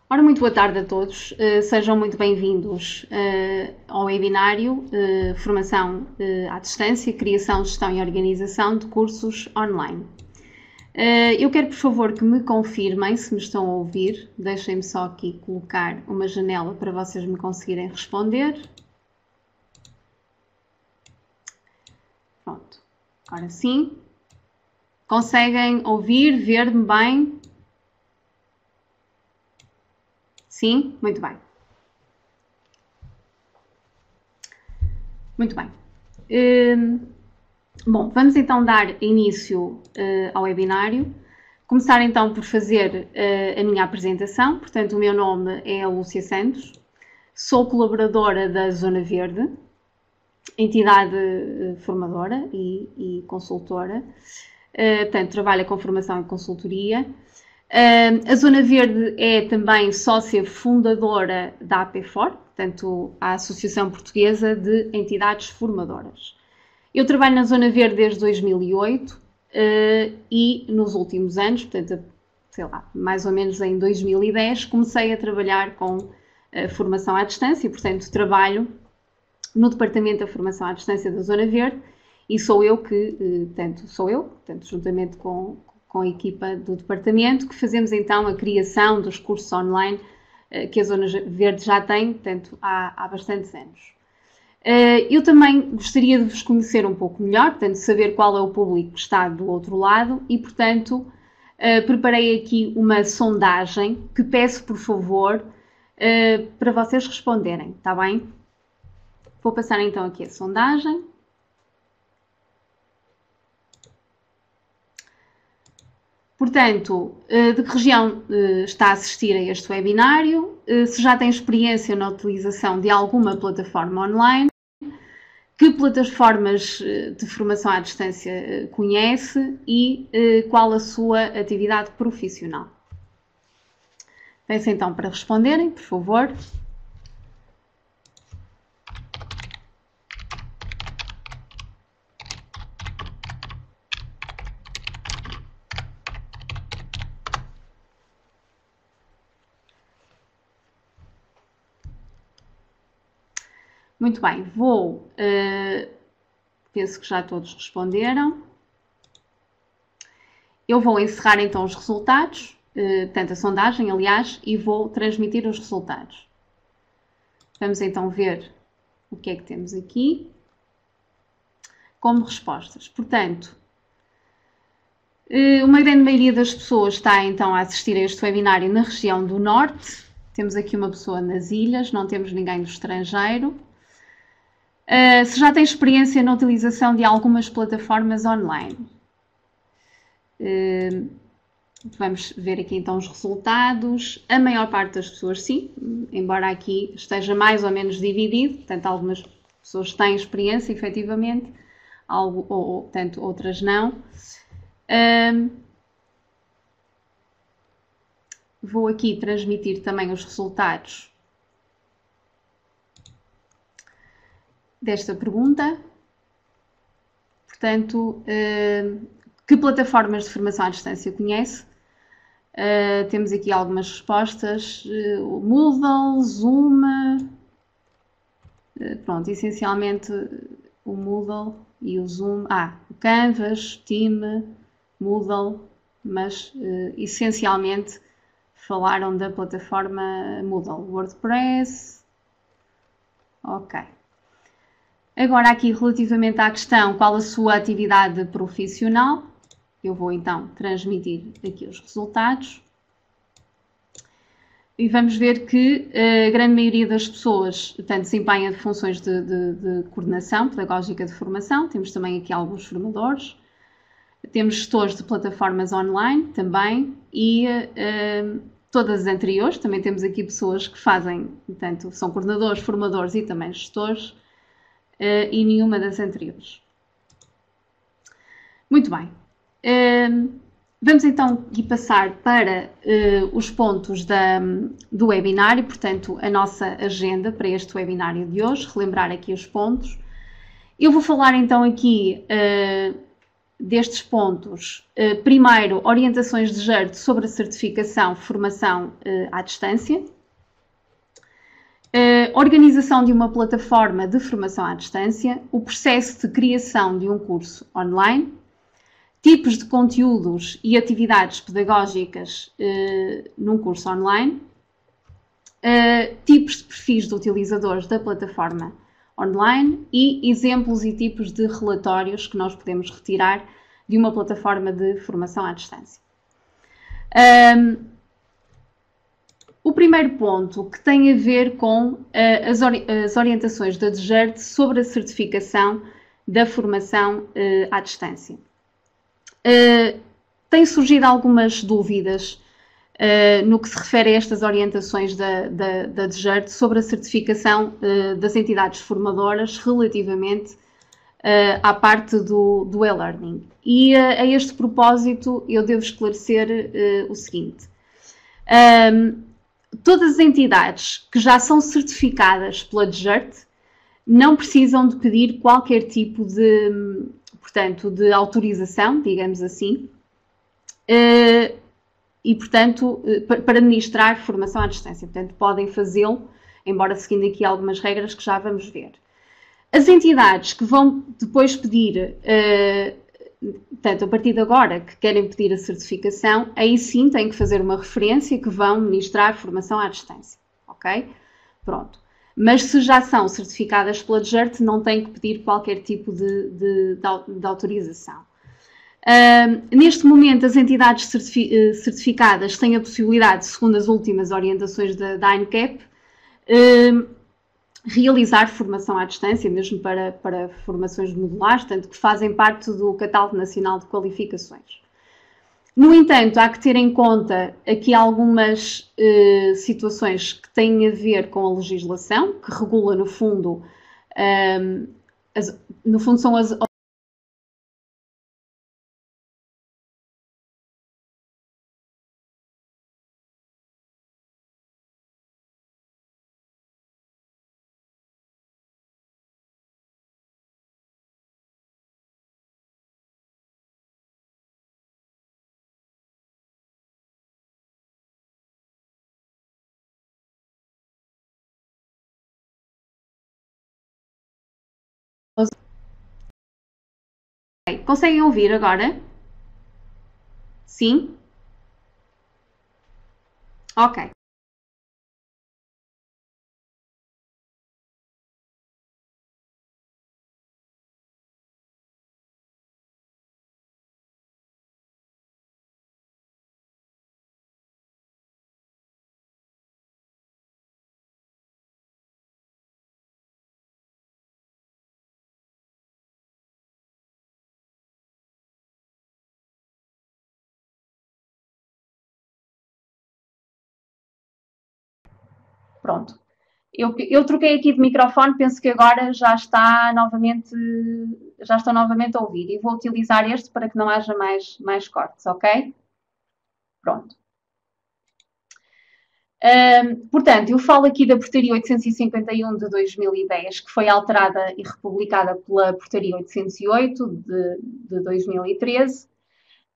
Ora, muito boa tarde a todos, sejam muito bem-vindos ao webinário Formação à Distância, Criação, Gestão e Organização de Cursos Online. Eu quero, por favor, que me confirmem se me estão a ouvir. Deixem-me só aqui colocar uma janela para vocês me conseguirem responder. Pronto, agora sim. Conseguem ouvir, ver-me bem? Sim? Muito bem. Muito bem. Bom, vamos então dar início ao webinário. Começar então por fazer a minha apresentação. Portanto, o meu nome é Lúcia Santos, sou colaboradora da Zona Verde, entidade formadora e consultora. Portanto, trabalha com formação e consultoria. A Zona Verde é também sócia fundadora da APFOR, portanto, a Associação Portuguesa de Entidades Formadoras. Eu trabalho na Zona Verde desde 2008 e nos últimos anos, portanto, sei lá, mais ou menos em 2010, comecei a trabalhar com formação à distância, portanto, trabalho no Departamento da Formação à Distância da Zona Verde e sou eu que, juntamente com a equipa do departamento, que fazemos então a criação dos cursos online que a Zona Verde já tem, portanto, há bastantes anos. Eu também gostaria de vos conhecer um pouco melhor, portanto, saber qual é o público que está do outro lado e, portanto, preparei aqui uma sondagem que peço, por favor, para vocês responderem, está bem? Vou passar então aqui a sondagem. Portanto, de que região está a assistir a este webinário, se já tem experiência na utilização de alguma plataforma online, que plataformas de formação à distância conhece e qual a sua atividade profissional. Peço então para responderem, por favor. Muito bem, penso que já todos responderam. Eu vou encerrar então os resultados, portanto a sondagem, aliás, e vou transmitir os resultados. Vamos então ver o que é que temos aqui como respostas. Portanto, uma grande maioria das pessoas está então a assistir a este webinário na região do Norte. Temos aqui uma pessoa nas ilhas, não temos ninguém do estrangeiro. Se já tem experiência na utilização de algumas plataformas online. Vamos ver aqui então os resultados. A maior parte das pessoas sim, embora aqui esteja mais ou menos dividido, portanto algumas pessoas têm experiência efetivamente, portanto outras não. Vou aqui transmitir também os resultados desta pergunta. Portanto, que plataformas de formação à distância conhece? Temos aqui algumas respostas. O Moodle, Zoom, pronto, essencialmente o Moodle e o Zoom. O Canvas, Team, Moodle, mas essencialmente falaram da plataforma Moodle, WordPress. Ok. Agora aqui relativamente à questão qual a sua atividade profissional, eu vou então transmitir aqui os resultados. E vamos ver que a grande maioria das pessoas, portanto, desempenha funções de coordenação pedagógica de formação. Temos também aqui alguns formadores. Temos gestores de plataformas online também e todas as anteriores. Também temos aqui pessoas que fazem, portanto, são coordenadores, formadores e também gestores. E nenhuma das anteriores. Muito bem. Vamos então aqui passar para os pontos do webinário, portanto, a nossa agenda para este webinário de hoje, relembrar aqui os pontos. Eu vou falar então aqui destes pontos, primeiro, orientações de GERD sobre a certificação, formação à distância, organização de uma plataforma de formação à distância, o processo de criação de um curso online, tipos de conteúdos e atividades pedagógicas num curso online, tipos de perfis de utilizadores da plataforma online e exemplos e tipos de relatórios que nós podemos retirar de uma plataforma de formação à distância. O primeiro ponto que tem a ver com as orientações da DGERD sobre a certificação da formação à distância. Têm surgido algumas dúvidas no que se refere a estas orientações da DGERD sobre a certificação das entidades formadoras relativamente à parte do e-learning. E a este propósito eu devo esclarecer o seguinte. Todas as entidades que já são certificadas pela DGERD não precisam de pedir qualquer tipo de, portanto, de autorização, digamos assim, e, portanto, para administrar formação à distância. Portanto, podem fazê-lo, embora seguindo aqui algumas regras que já vamos ver. As entidades que vão depois pedir, portanto, a partir de agora, que querem pedir a certificação, aí sim têm que fazer uma referência que vão ministrar formação à distância, ok? Pronto. Mas se já são certificadas pela DGERD, não têm que pedir qualquer tipo de autorização. Neste momento, as entidades certificadas têm a possibilidade, segundo as últimas orientações da ANCAP, realizar formação à distância, mesmo para formações modulares, tanto que fazem parte do Catálogo Nacional de Qualificações. No entanto, há que ter em conta aqui algumas situações que têm a ver com a legislação, que regula, no fundo, são as Conseguem ouvir agora? Sim? Ok. Pronto. Eu troquei aqui de microfone, penso que agora já estão novamente a ouvir e vou utilizar este para que não haja mais cortes, ok? Pronto. Portanto, eu falo aqui da Portaria 851 de 2010, que foi alterada e republicada pela Portaria 808 de 2013,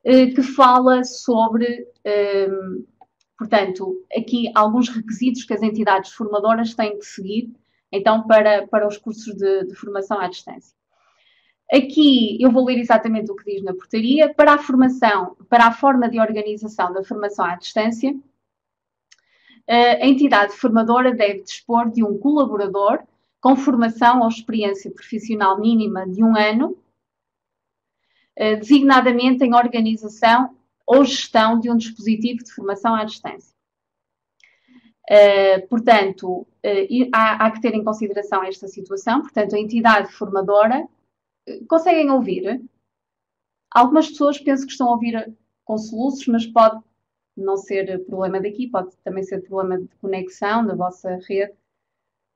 que fala sobre, portanto, aqui alguns requisitos que as entidades formadoras têm que seguir, então, para os cursos de formação à distância. Aqui eu vou ler exatamente o que diz na portaria. Para a formação, para a forma de organização da formação à distância, a entidade formadora deve dispor de um colaborador com formação ou experiência profissional mínima de 1 ano, designadamente em organização ou gestão de um dispositivo de formação à distância. Portanto, há que ter em consideração esta situação. Portanto, a entidade formadora... Conseguem ouvir? Algumas pessoas pensam que estão a ouvir com soluços, mas pode não ser problema daqui, pode também ser problema de conexão da vossa rede.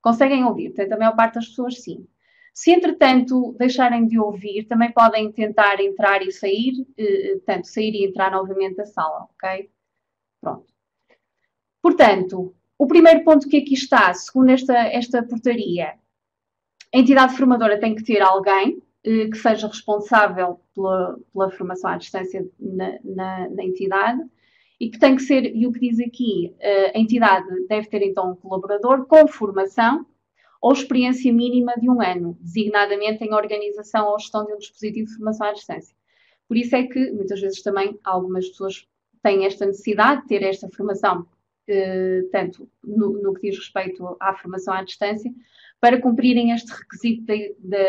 Conseguem ouvir? Portanto, a maior parte das pessoas sim. Se, entretanto, deixarem de ouvir, também podem tentar entrar e sair, portanto, sair e entrar novamente da sala, ok? Pronto. Portanto, o primeiro ponto que aqui está, segundo esta portaria, a entidade formadora tem que ter alguém que seja responsável pela formação à distância na entidade e que tem que ser, e o que diz aqui, a entidade deve ter então um colaborador com formação ou experiência mínima de 1 ano, designadamente em organização ou gestão de um dispositivo de formação à distância. Por isso é que, muitas vezes também, algumas pessoas têm esta necessidade de ter esta formação, tanto no que diz respeito à formação à distância, para cumprirem este requisito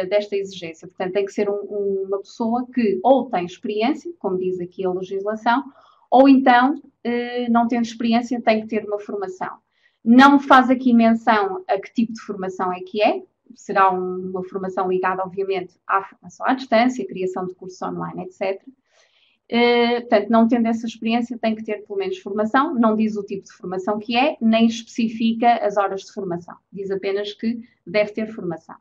desta exigência. Portanto, tem que ser uma pessoa que ou tem experiência, como diz aqui a legislação, ou então, não tendo experiência, tem que ter uma formação. Não faz aqui menção a que tipo de formação é que é. Será uma formação ligada, obviamente, à formação à distância, criação de cursos online, etc. Portanto, não tendo essa experiência, tem que ter pelo menos formação. Não diz o tipo de formação que é, nem especifica as horas de formação. Diz apenas que deve ter formação.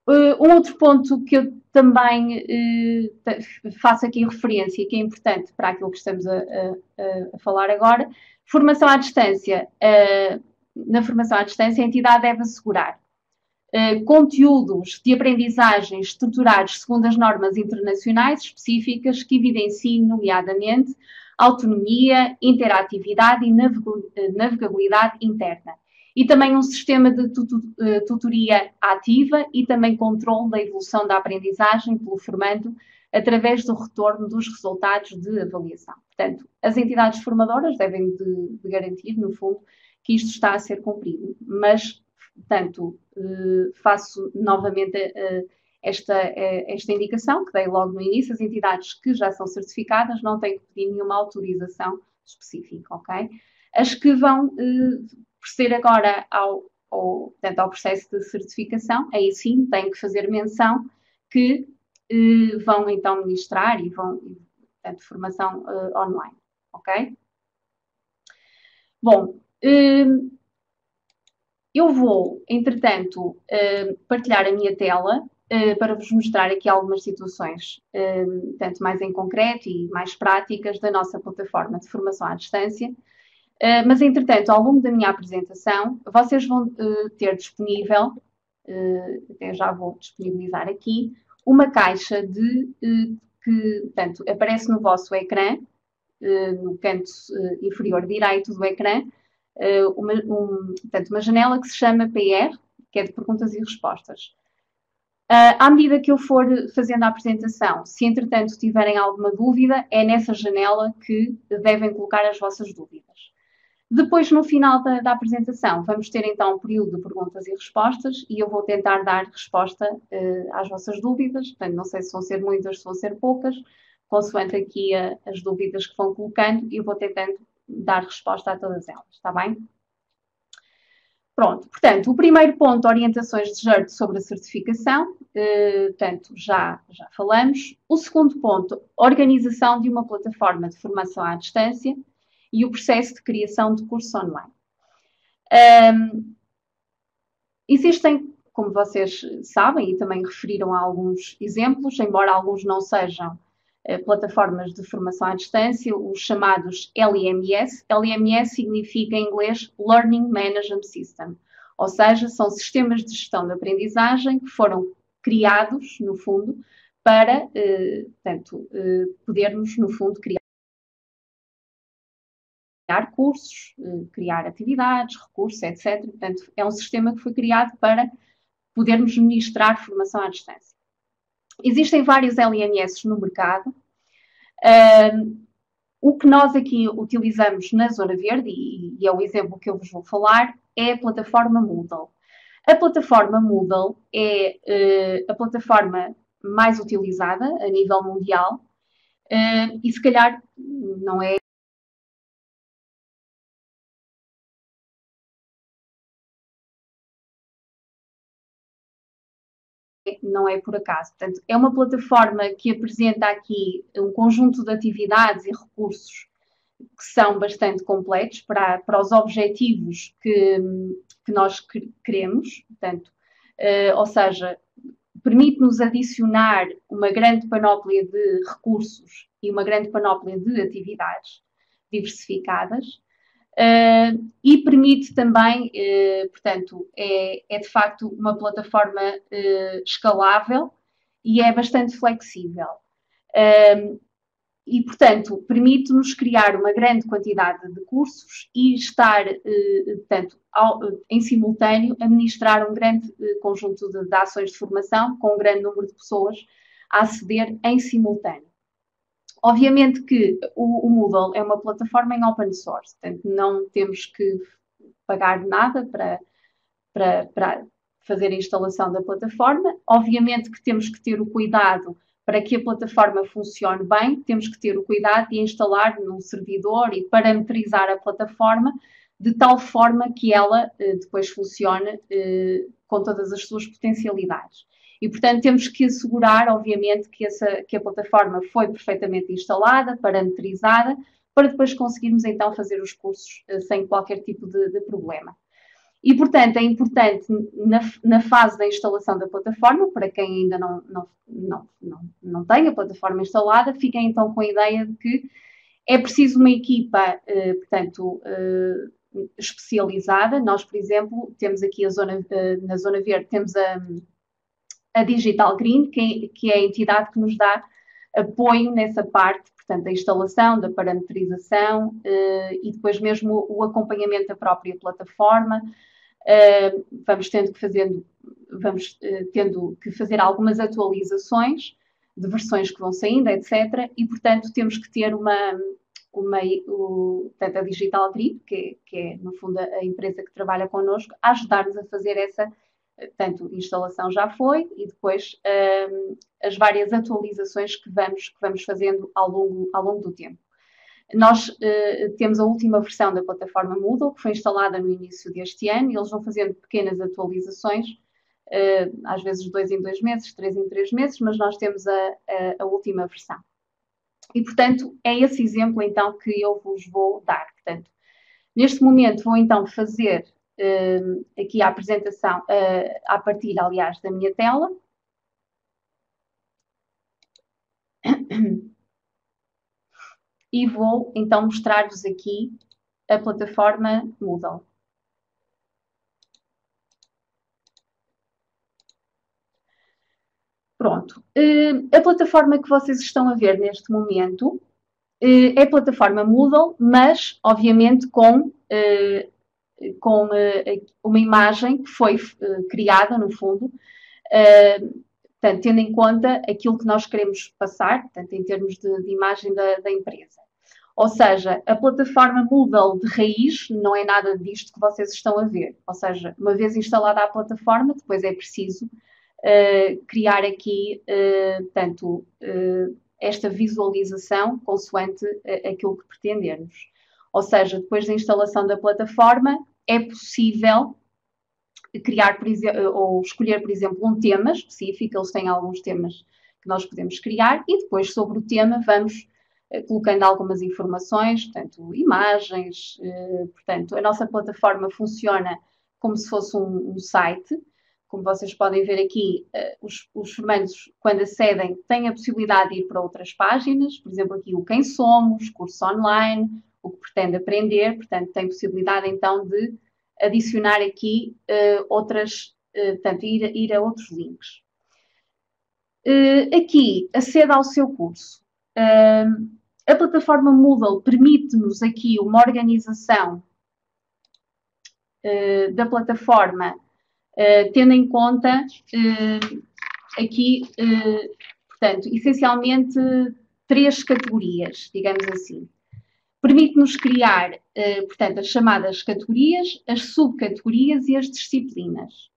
Um outro ponto que eu também faço aqui referência, que é importante para aquilo que estamos a falar agora, formação à distância. Na formação à distância, a entidade deve assegurar conteúdos de aprendizagem estruturados segundo as normas internacionais específicas que evidenciem, nomeadamente, autonomia, interatividade e navegabilidade interna. E também um sistema de tutoria ativa e também controle da evolução da aprendizagem pelo formando através do retorno dos resultados de avaliação. Portanto, as entidades formadoras devem de garantir, no fundo, que isto está a ser cumprido. Mas, portanto, faço novamente esta indicação, que dei logo no início, as entidades que já são certificadas não têm que pedir nenhuma autorização específica, ok? As que vão proceder agora portanto, ao processo de certificação, aí sim têm que fazer menção que vão então ministrar e vão, portanto, formação online, ok? Bom, eu vou, entretanto, partilhar a minha tela para vos mostrar aqui algumas situações, tanto mais em concreto e mais práticas da nossa plataforma de formação à distância. Mas, entretanto, ao longo da minha apresentação, vocês vão ter disponível, até já vou disponibilizar aqui, uma caixa que, portanto, aparece no vosso ecrã, no canto inferior direito do ecrã, portanto, uma janela que se chama PR, que é de perguntas e respostas. À medida que eu for fazendo a apresentação, se entretanto tiverem alguma dúvida, é nessa janela que devem colocar as vossas dúvidas. Depois, no final da apresentação, vamos ter então um período de perguntas e respostas e eu vou tentar dar resposta às vossas dúvidas. Portanto, não sei se vão ser muitas, se vão ser poucas, consoante aqui as dúvidas que vão colocando, e eu vou tentando dar resposta a todas elas, está bem? Pronto, portanto, o primeiro ponto, orientações de GERD sobre a certificação, portanto, já falamos. O segundo ponto, organização de uma plataforma de formação à distância e o processo de criação de curso online. Existem, como vocês sabem, e também referiram a alguns exemplos, embora alguns não sejam plataformas de formação à distância, os chamados LMS. LMS significa em inglês Learning Management System, ou seja, são sistemas de gestão de aprendizagem que foram criados, no fundo, para, portanto, podermos, no fundo, criar cursos, criar atividades, recursos, etc. Portanto, é um sistema que foi criado para podermos ministrar formação à distância. Existem vários LMS no mercado. O que nós aqui utilizamos na Zona Verde, e é o exemplo que eu vos vou falar, é a plataforma Moodle. A plataforma Moodle é a plataforma mais utilizada a nível mundial e se calhar não é por acaso. Portanto, é uma plataforma que apresenta aqui um conjunto de atividades e recursos que são bastante completos para os objetivos que nós queremos. Portanto, ou seja, permite-nos adicionar uma grande panóplia de recursos e uma grande panóplia de atividades diversificadas. e permite também, portanto, é de facto uma plataforma escalável e é bastante flexível. E, portanto, permite-nos criar uma grande quantidade de cursos e estar, portanto, em simultâneo, administrar um grande conjunto de ações de formação com um grande número de pessoas a aceder em simultâneo. Obviamente que o Moodle é uma plataforma em open source, portanto, não temos que pagar nada para fazer a instalação da plataforma. Obviamente que temos que ter o cuidado para que a plataforma funcione bem, temos que ter o cuidado de instalar num servidor e parametrizar a plataforma de tal forma que ela depois funcione com todas as suas potencialidades. E, portanto, temos que assegurar, obviamente, que a plataforma foi perfeitamente instalada, parametrizada, para depois conseguirmos, então, fazer os cursos sem qualquer tipo de problema. E, portanto, é importante, na fase da instalação da plataforma, para quem ainda não tem a plataforma instalada, fiquem, então, com a ideia de que é preciso uma equipa, portanto, especializada. Nós, por exemplo, temos aqui na Zona Verde, temos a Digital Green, que é a entidade que nos dá apoio nessa parte, portanto, da instalação, da parametrização e depois mesmo o acompanhamento da própria plataforma. Vamos tendo que fazer algumas atualizações de versões que vão saindo, etc. E, portanto, temos que ter portanto, a Digital Green, que é, no fundo, a empresa que trabalha connosco, a ajudar-nos a fazer essa. Portanto, a instalação já foi e depois as várias atualizações que vamos fazendo ao longo do tempo. Nós temos a última versão da plataforma Moodle, que foi instalada no início deste ano, e eles vão fazendo pequenas atualizações, às vezes de 2 em 2 meses, 3 em 3 meses, mas nós temos a última versão. E, portanto, é esse exemplo, então, que eu vos vou dar. Portanto, neste momento vou, então, fazer aqui a apresentação a partir, aliás, da minha tela. E vou, então, mostrar-vos aqui a plataforma Moodle. Pronto. A plataforma que vocês estão a ver neste momento é a plataforma Moodle, mas, obviamente, com uma imagem que foi criada, no fundo, portanto, tendo em conta aquilo que nós queremos passar, portanto, em termos de imagem da empresa. Ou seja, a plataforma Moodle de raiz não é nada disto que vocês estão a ver. Ou seja, uma vez instalada a plataforma, depois é preciso criar aqui, portanto, esta visualização consoante aquilo que pretendermos. Ou seja, depois da instalação da plataforma, é possível criar, por exemplo, ou escolher, por exemplo, um tema específico. Eles têm alguns temas que nós podemos criar e depois, sobre o tema, vamos colocando algumas informações, portanto, imagens. Portanto, a nossa plataforma funciona como se fosse um site. Como vocês podem ver aqui, os formandos, quando acedem, têm a possibilidade de ir para outras páginas. Por exemplo, aqui o Quem Somos, curso online, o que pretende aprender. Portanto, tem possibilidade, então, de adicionar aqui portanto, ir a outros links. Aqui, aceda ao seu curso. A plataforma Moodle permite-nos aqui uma organização da plataforma, tendo em conta aqui, portanto, essencialmente 3 categorias, digamos assim. Permite-nos criar, portanto, as chamadas categorias, as subcategorias e as disciplinas.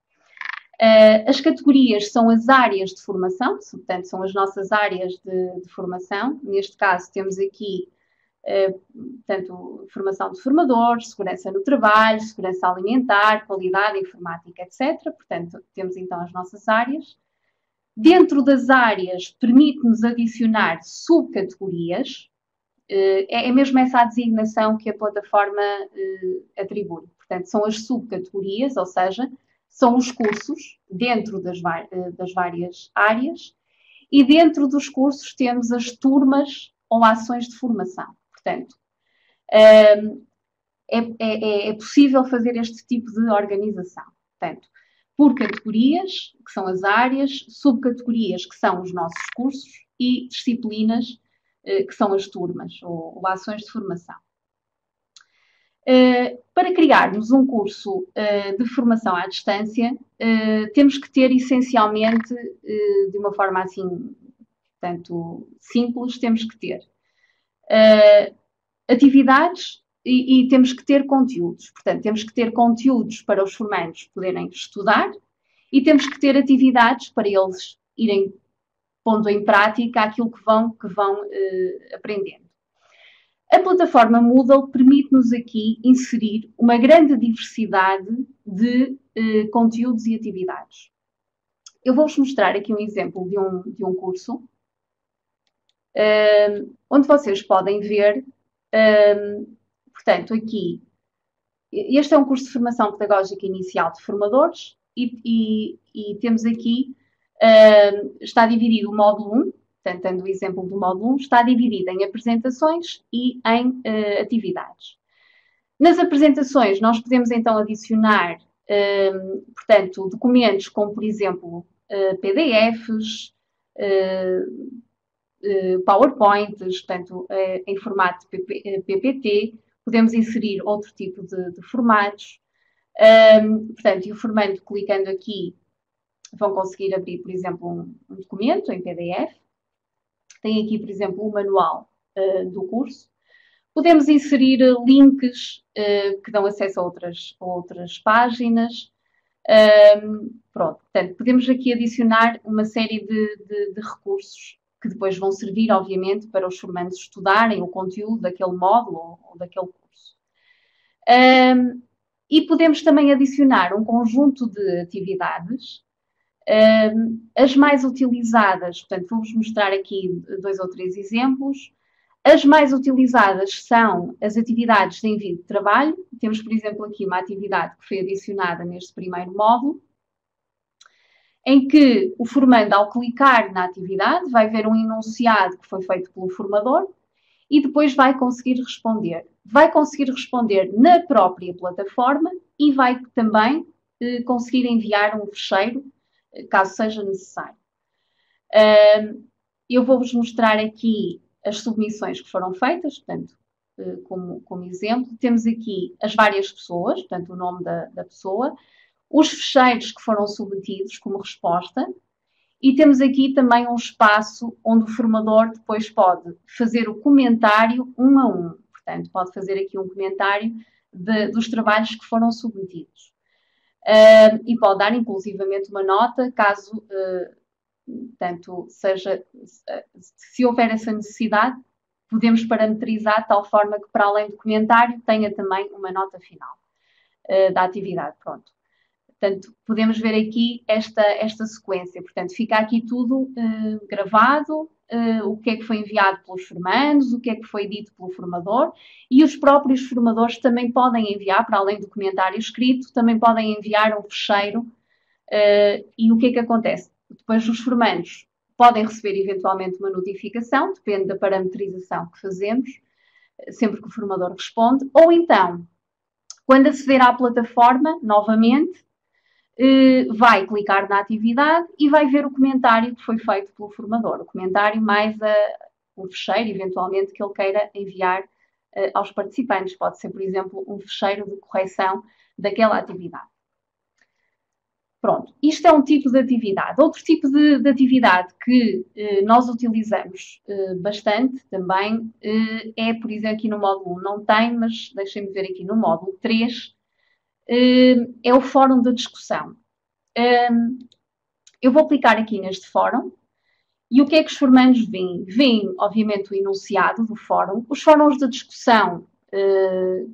As categorias são as áreas de formação, portanto, são as nossas áreas de formação. Neste caso, temos aqui, portanto, formação de formadores, segurança no trabalho, segurança alimentar, qualidade, informática, etc. Portanto, temos então as nossas áreas. Dentro das áreas, permite-nos adicionar subcategorias. É mesmo essa a designação que a plataforma atribui. Portanto, são as subcategorias, ou seja, são os cursos dentro das várias áreas, e dentro dos cursos temos as turmas ou ações de formação. Portanto, é possível fazer este tipo de organização. Portanto, por categorias, que são as áreas, subcategorias, que são os nossos cursos, e disciplinas, que são as turmas, ou ações de formação. Para criarmos um curso de formação à distância, temos que ter, essencialmente, de uma forma assim, portanto, simples, temos que ter atividades e temos que ter conteúdos. Portanto, temos que ter conteúdos para os formandos poderem estudar e temos que ter atividades para eles irem pondo em prática aquilo que vão aprendendo. A plataforma Moodle permite-nos aqui inserir uma grande diversidade de conteúdos e atividades. Eu vou-vos mostrar aqui um exemplo de um curso, onde vocês podem ver, portanto, aqui, este é um curso de formação pedagógica inicial de formadores e temos aqui, está dividido o módulo 1, portanto, tendo o exemplo do módulo 1, está dividido em apresentações e em atividades. Nas apresentações, nós podemos então adicionar, portanto, documentos como, por exemplo, PDFs, PowerPoints, portanto, em formato PPT, podemos inserir outro tipo de formatos. Portanto, e o formando, clicando aqui, vão conseguir abrir, por exemplo, um documento em PDF. Tem aqui, por exemplo, o manual do curso. Podemos inserir links que dão acesso a outras páginas. Pronto, portanto, podemos aqui adicionar uma série de recursos que depois vão servir, obviamente, para os formandos estudarem o conteúdo daquele módulo ou daquele curso. E podemos também adicionar um conjunto de atividades. As mais utilizadas, portanto, vou-vos mostrar aqui 2 ou 3 exemplos. As mais utilizadas são as atividades de envio de trabalho. Temos, por exemplo, aqui uma atividade que foi adicionada neste primeiro módulo, em que o formando, ao clicar na atividade, vai ver um enunciado que foi feito pelo formador e depois vai conseguir responder. Vai conseguir responder na própria plataforma e vai também conseguir enviar um fecheiro, caso seja necessário. Eu vou-vos mostrar aqui as submissões que foram feitas, portanto, como exemplo. Temos aqui as várias pessoas, portanto, o nome da pessoa, os fecheiros que foram submetidos como resposta, e temos aqui também um espaço onde o formador depois pode fazer o comentário um a um. Portanto, pode fazer aqui um comentário dos trabalhos que foram submetidos. E pode dar, inclusivamente, uma nota, caso, portanto, se houver essa necessidade, podemos parametrizar de tal forma que, para além do comentário, tenha também uma nota final da atividade. Pronto. Portanto, podemos ver aqui esta sequência. Portanto, fica aqui tudo gravado, o que é que foi enviado pelos formandos, o que é que foi dito pelo formador, e os próprios formadores também podem enviar, para além do comentário escrito, também podem enviar um fecheiro. E o que é que acontece? Depois os formandos podem receber eventualmente uma notificação, depende da parametrização que fazemos, sempre que o formador responde, ou então, quando aceder à plataforma, novamente, vai clicar na atividade e vai ver o comentário que foi feito pelo formador. O comentário mais um fecheiro, eventualmente, que ele queira enviar aos participantes. Pode ser, por exemplo, um fecheiro de correção daquela atividade. Pronto, isto é um tipo de atividade. Outro tipo de atividade que nós utilizamos bastante também é, por exemplo, aqui no módulo 1 não tem, mas deixem-me ver aqui no módulo 3, é o fórum de discussão. Eu vou clicar aqui neste fórum e o que é que os formandos veem? Veem, obviamente, o enunciado do fórum. Os fóruns de discussão,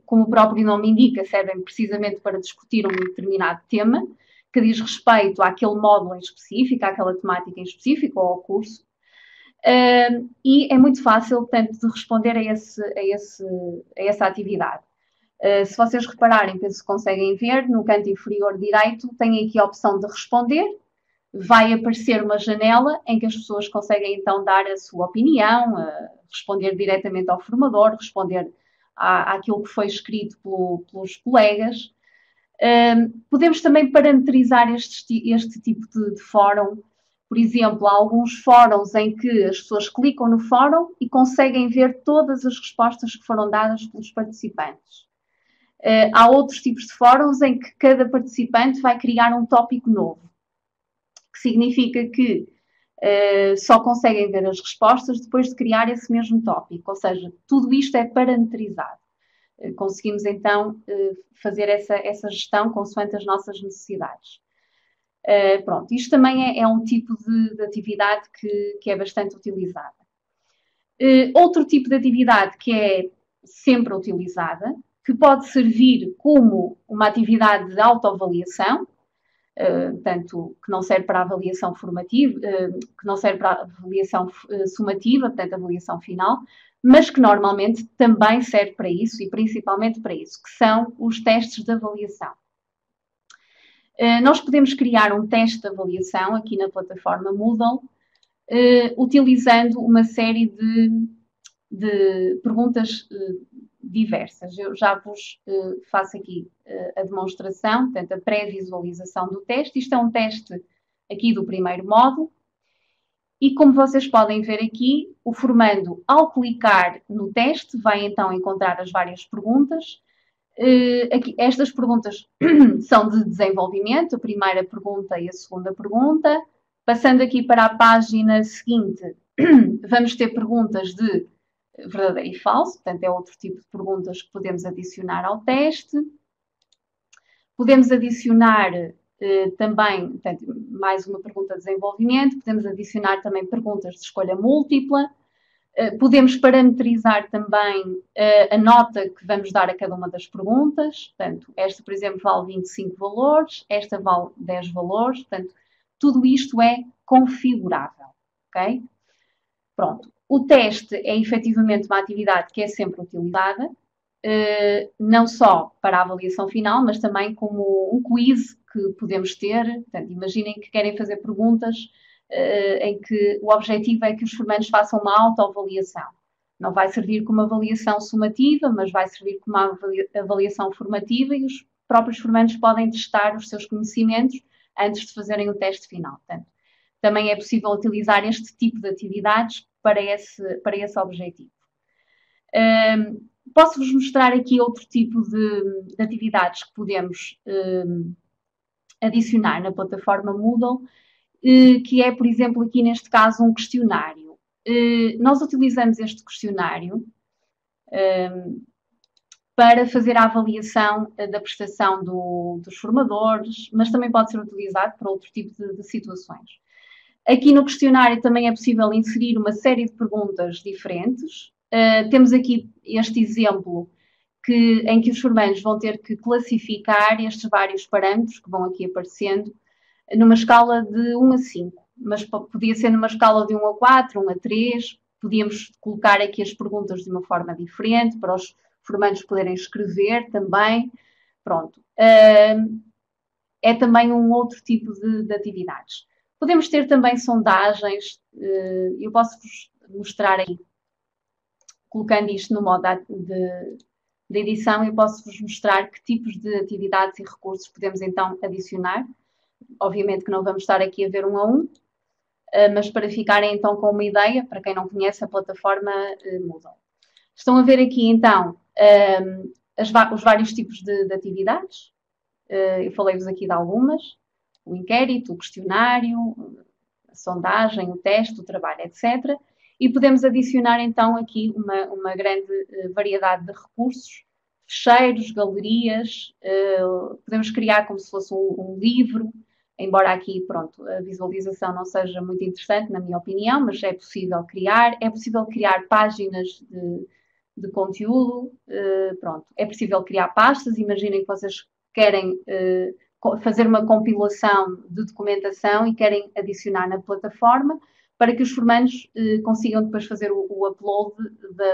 como o próprio nome indica, servem precisamente para discutir um determinado tema que diz respeito àquele módulo em específico, àquela temática em específico ou ao curso. E é muito fácil, portanto, de responder a essa atividade. Se vocês repararem, penso que conseguem ver, no canto inferior direito tem aqui a opção de responder. Vai aparecer uma janela em que as pessoas conseguem então dar a sua opinião, responder diretamente ao formador, responder àquilo que foi escrito pelos colegas. Podemos também parametrizar este tipo de fórum. Por exemplo, há alguns fóruns em que as pessoas clicam no fórum e conseguem ver todas as respostas que foram dadas pelos participantes. Há outros tipos de fóruns em que cada participante vai criar um tópico novo, que significa que só conseguem ver as respostas depois de criar esse mesmo tópico. Ou seja, tudo isto é parametrizado. Conseguimos então fazer essa gestão consoante as nossas necessidades. Pronto, isto também é um tipo de atividade que é bastante utilizada. Outro tipo de atividade que é sempre utilizada, que pode servir como uma atividade de autoavaliação, portanto, que não serve para a avaliação formativa, que não serve para a avaliação sumativa, portanto, a avaliação final, mas que normalmente também serve para isso e principalmente para isso, que são os testes de avaliação. Nós podemos criar um teste de avaliação aqui na plataforma Moodle, utilizando uma série de perguntas diversas. Eu já vos faço aqui a demonstração, portanto, a pré-visualização do teste. Isto é um teste aqui do primeiro módulo. E como vocês podem ver aqui, o formando, ao clicar no teste, vai então encontrar as várias perguntas. Estas perguntas são de desenvolvimento, a primeira pergunta e a segunda pergunta. Passando aqui para a página seguinte, vamos ter perguntas de verdadeiro e falso, portanto é outro tipo de perguntas que podemos adicionar ao teste. Podemos adicionar também, portanto, mais uma pergunta de desenvolvimento, podemos adicionar também perguntas de escolha múltipla, podemos parametrizar também a nota que vamos dar a cada uma das perguntas, portanto, esta, por exemplo, vale 25 valores, esta vale 10 valores, portanto, tudo isto é configurável, ok? Pronto. O teste é efetivamente uma atividade que é sempre utilizada, não só para a avaliação final, mas também como um quiz que podemos ter. Portanto, imaginem que querem fazer perguntas em que o objetivo é que os formandos façam uma autoavaliação. Não vai servir como avaliação sumativa, mas vai servir como uma avaliação formativa e os próprios formandos podem testar os seus conhecimentos antes de fazerem o teste final. Portanto, também é possível utilizar este tipo de atividades para esse objetivo. Posso-vos mostrar aqui outro tipo de atividades que podemos adicionar na plataforma Moodle, que é, por exemplo, aqui neste caso, um questionário. Nós utilizamos este questionário para fazer a avaliação da prestação dos formadores, mas também pode ser utilizado para outro tipo de situações. Aqui no questionário também é possível inserir uma série de perguntas diferentes. Temos aqui este exemplo em que os formandos vão ter que classificar estes vários parâmetros que vão aqui aparecendo numa escala de 1 a 5, mas podia ser numa escala de 1 a 4, 1 a 3, podíamos colocar aqui as perguntas de uma forma diferente para os formandos poderem escrever também. Pronto. É também um outro tipo de atividades. Podemos ter também sondagens, eu posso-vos mostrar aí, colocando isto no modo de edição, eu posso-vos mostrar que tipos de atividades e recursos podemos então adicionar. Obviamente que não vamos estar aqui a ver um a um, mas para ficarem então com uma ideia, para quem não conhece a plataforma Moodle. Estão a ver aqui então os vários tipos de atividades. Eu falei-vos aqui de algumas. O inquérito, o questionário, a sondagem, o teste, o trabalho, etc. E podemos adicionar então aqui uma grande variedade de recursos, fecheiros, galerias, podemos criar como se fosse um livro, embora aqui, pronto, a visualização não seja muito interessante, na minha opinião, mas é possível criar páginas de conteúdo, pronto, é possível criar pastas, imaginem que vocês querem fazer uma compilação de documentação e querem adicionar na plataforma para que os formandos consigam depois fazer o upload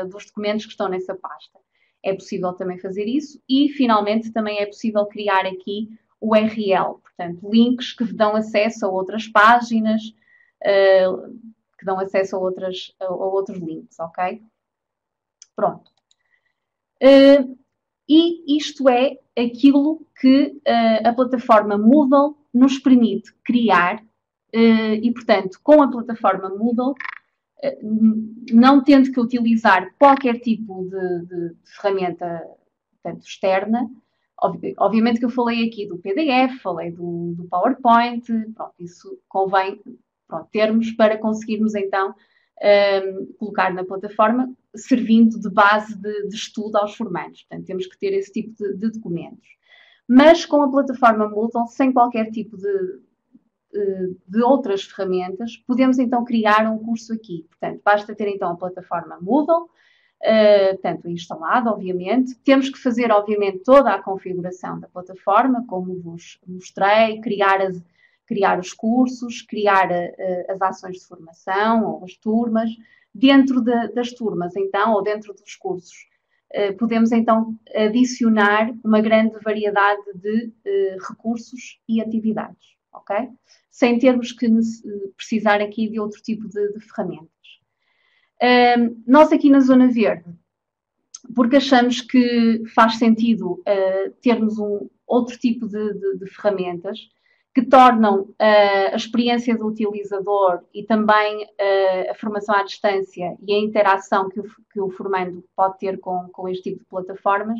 dos documentos que estão nessa pasta. É possível também fazer isso e, finalmente, também é possível criar aqui URL, portanto, links que dão acesso a outras páginas, que dão acesso a outros links, ok? Pronto. E isto é aquilo que a plataforma Moodle nos permite criar e, portanto, com a plataforma Moodle, não tendo que utilizar qualquer tipo de ferramenta, portanto, externa. Obviamente que eu falei aqui do PDF, falei do PowerPoint, pronto, isso convém termos para conseguirmos então colocar na plataforma, servindo de base de estudo aos formandos. Portanto, temos que ter esse tipo de documentos. Mas com a plataforma Moodle, sem qualquer tipo de outras ferramentas, podemos então criar um curso aqui. Portanto, basta ter então a plataforma Moodle, portanto, instalada, obviamente. Temos que fazer, obviamente, toda a configuração da plataforma, como vos mostrei, criar os cursos, criar as ações de formação ou as turmas. Dentro das turmas, então, ou dentro dos cursos, podemos então adicionar uma grande variedade de recursos e atividades, ok? Sem termos que precisar aqui de outro tipo de ferramentas. Nós aqui na Zona Verde, porque achamos que faz sentido termos outro tipo de ferramentas que tornam a experiência do utilizador e também a formação à distância e a interação que o formando pode ter com este tipo de plataformas,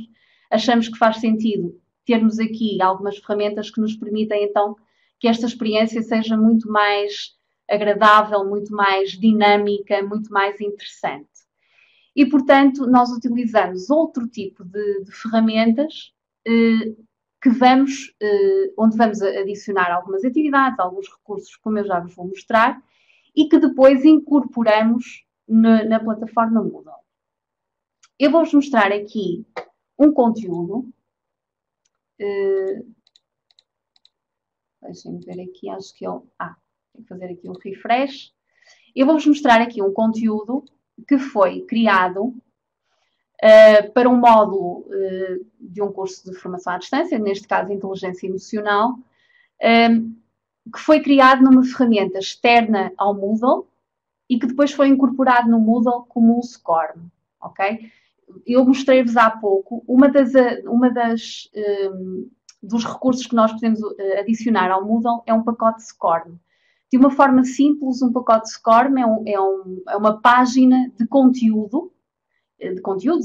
achamos que faz sentido termos aqui algumas ferramentas que nos permitem, então, que esta experiência seja muito mais agradável, muito mais dinâmica, muito mais interessante. E, portanto, nós utilizamos outro tipo de ferramentas onde vamos adicionar algumas atividades, alguns recursos, como eu já vos vou mostrar, e que depois incorporamos na plataforma Moodle. Eu vou-vos mostrar aqui um conteúdo. Deixem-me ver aqui, acho que eu... tenho que fazer aqui um refresh. Eu vou-vos mostrar aqui um conteúdo que foi criado para um módulo de um curso de formação à distância, neste caso Inteligência Emocional, que foi criado numa ferramenta externa ao Moodle e que depois foi incorporado no Moodle como um score, ok? Eu mostrei-vos há pouco, dos recursos que nós podemos adicionar ao Moodle é um pacote SCORM. De uma forma simples, um pacote SCORM é uma página de conteúdos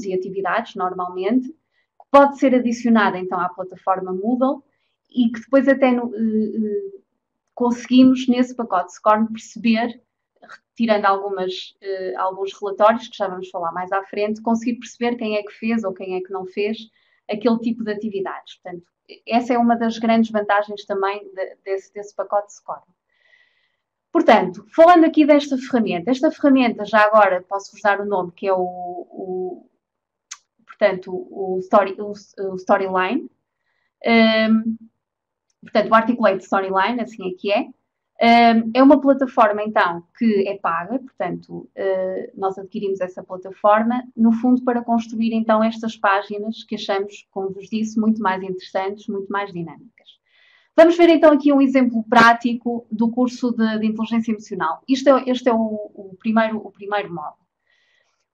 e atividades, normalmente, que pode ser adicionada, então, à plataforma Moodle e que depois até conseguimos, nesse pacote SCORM, perceber, retirando alguns relatórios, que já vamos falar mais à frente, conseguir perceber quem é que fez ou quem é que não fez aquele tipo de atividades. Portanto, essa é uma das grandes vantagens também desse pacote SCORM. Portanto, falando aqui desta ferramenta, esta ferramenta, já agora posso-vos dar o nome, que é o Storyline. Portanto, o Articulate Storyline, assim é que é. É uma plataforma, então, que é paga, portanto, nós adquirimos essa plataforma, no fundo, para construir, então, estas páginas que achamos, como vos disse, muito mais interessantes, muito mais dinâmicas. Vamos ver, então, aqui um exemplo prático do curso de Inteligência Emocional. Este é o primeiro módulo.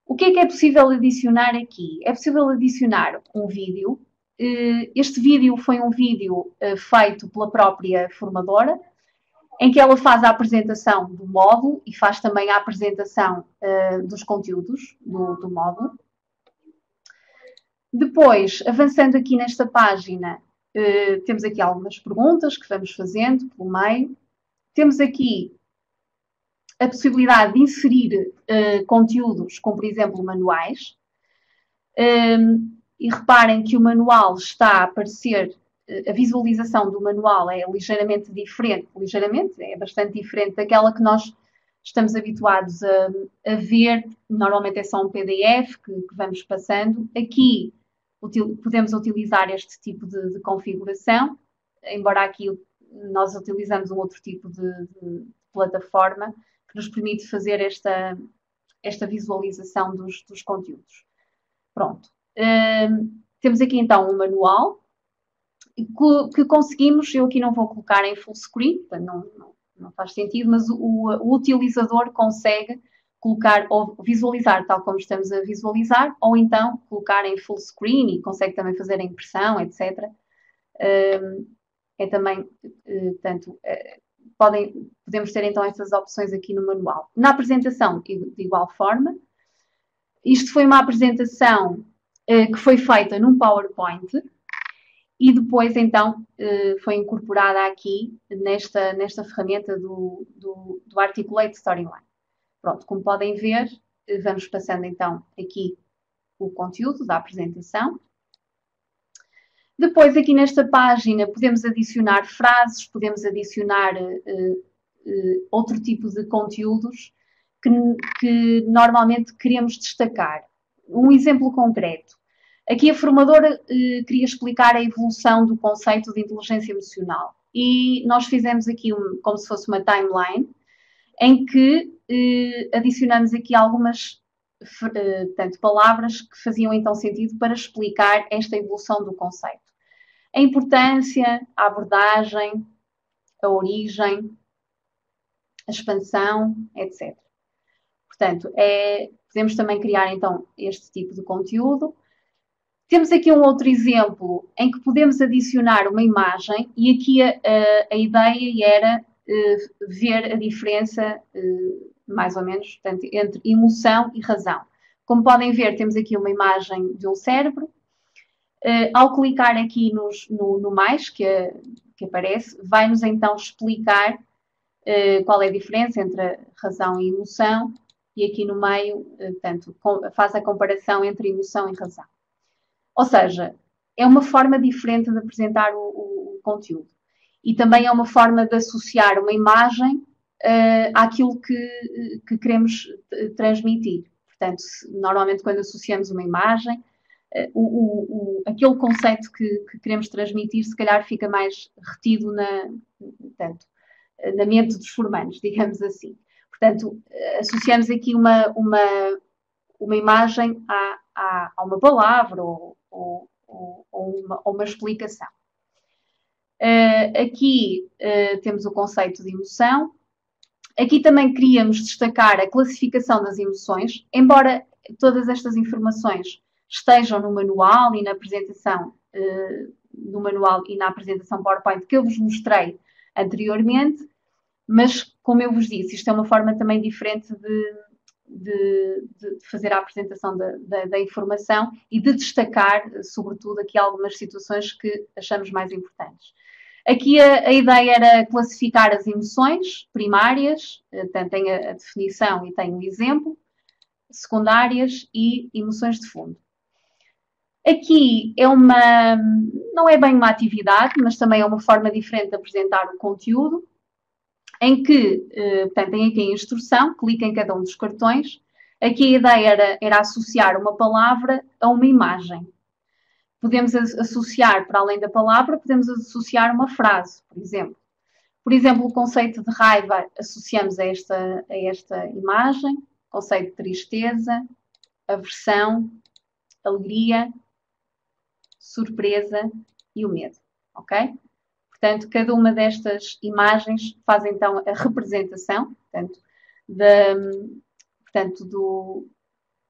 O que é possível adicionar aqui? É possível adicionar um vídeo. Este vídeo foi um vídeo feito pela própria formadora, em que ela faz a apresentação do módulo e faz também a apresentação dos conteúdos do módulo. Depois, avançando aqui nesta página, temos aqui algumas perguntas que vamos fazendo pelo meio. Temos aqui a possibilidade de inserir conteúdos, como por exemplo manuais. E reparem que o manual está a aparecer, a visualização do manual é ligeiramente diferente, é bastante diferente daquela que nós estamos habituados a ver. Normalmente é só um PDF que vamos passando. Aqui podemos utilizar este tipo de configuração, embora aqui nós utilizamos um outro tipo de plataforma que nos permite fazer esta visualização dos conteúdos. Pronto. Temos aqui então um manual que conseguimos, eu aqui não vou colocar em full screen, não faz sentido, mas o utilizador consegue colocar ou visualizar tal como estamos a visualizar, ou então colocar em full screen e consegue também fazer a impressão, etc. É também, portanto, podemos ter então essas opções aqui no manual. Na apresentação, de igual forma, isto foi uma apresentação que foi feita num PowerPoint e depois então foi incorporada aqui nesta ferramenta do Articulate Storyline. Pronto, como podem ver, vamos passando então aqui o conteúdo da apresentação. Depois, aqui nesta página, podemos adicionar frases, podemos adicionar outro tipo de conteúdos que normalmente queremos destacar. Um exemplo concreto. Aqui a formadora queria explicar a evolução do conceito de inteligência emocional. E nós fizemos aqui como se fosse uma timeline, em que adicionamos aqui algumas portanto, palavras que faziam então sentido para explicar esta evolução do conceito. A importância, a abordagem, a origem, a expansão, etc. Portanto, podemos também criar então este tipo de conteúdo. Temos aqui um outro exemplo em que podemos adicionar uma imagem e aqui a ideia era ver a diferença, mais ou menos, portanto, entre emoção e razão. Como podem ver, temos aqui uma imagem de um cérebro. Ao clicar aqui no mais, que aparece, vai-nos então explicar qual é a diferença entre a razão e a emoção, e aqui no meio, portanto, faz a comparação entre emoção e razão. Ou seja, é uma forma diferente de apresentar o conteúdo. E também é uma forma de associar uma imagem àquilo que queremos transmitir. Portanto, normalmente quando associamos uma imagem, aquele conceito que queremos transmitir, se calhar fica mais retido portanto, na mente dos formandos, digamos assim. Portanto, associamos aqui uma imagem a uma palavra ou uma explicação. Aqui temos o conceito de emoção. Aqui também queríamos destacar a classificação das emoções, embora todas estas informações estejam no manual e na apresentação PowerPoint que eu vos mostrei anteriormente, mas, como eu vos disse, isto é uma forma também diferente de fazer a apresentação da informação e de destacar, sobretudo, aqui algumas situações que achamos mais importantes. Aqui a ideia era classificar as emoções primárias, portanto, tem a definição e tem o exemplo, secundárias e emoções de fundo. Aqui não é bem uma atividade, mas também é uma forma diferente de apresentar o conteúdo, em que, portanto, tem aqui a instrução, clica em cada um dos cartões. Aqui a ideia era associar uma palavra a uma imagem. Podemos associar, para além da palavra, podemos associar uma frase, por exemplo. Por exemplo, o conceito de raiva associamos a esta imagem, conceito de tristeza, aversão, alegria, surpresa e o medo, ok? Portanto, cada uma destas imagens faz então a representação,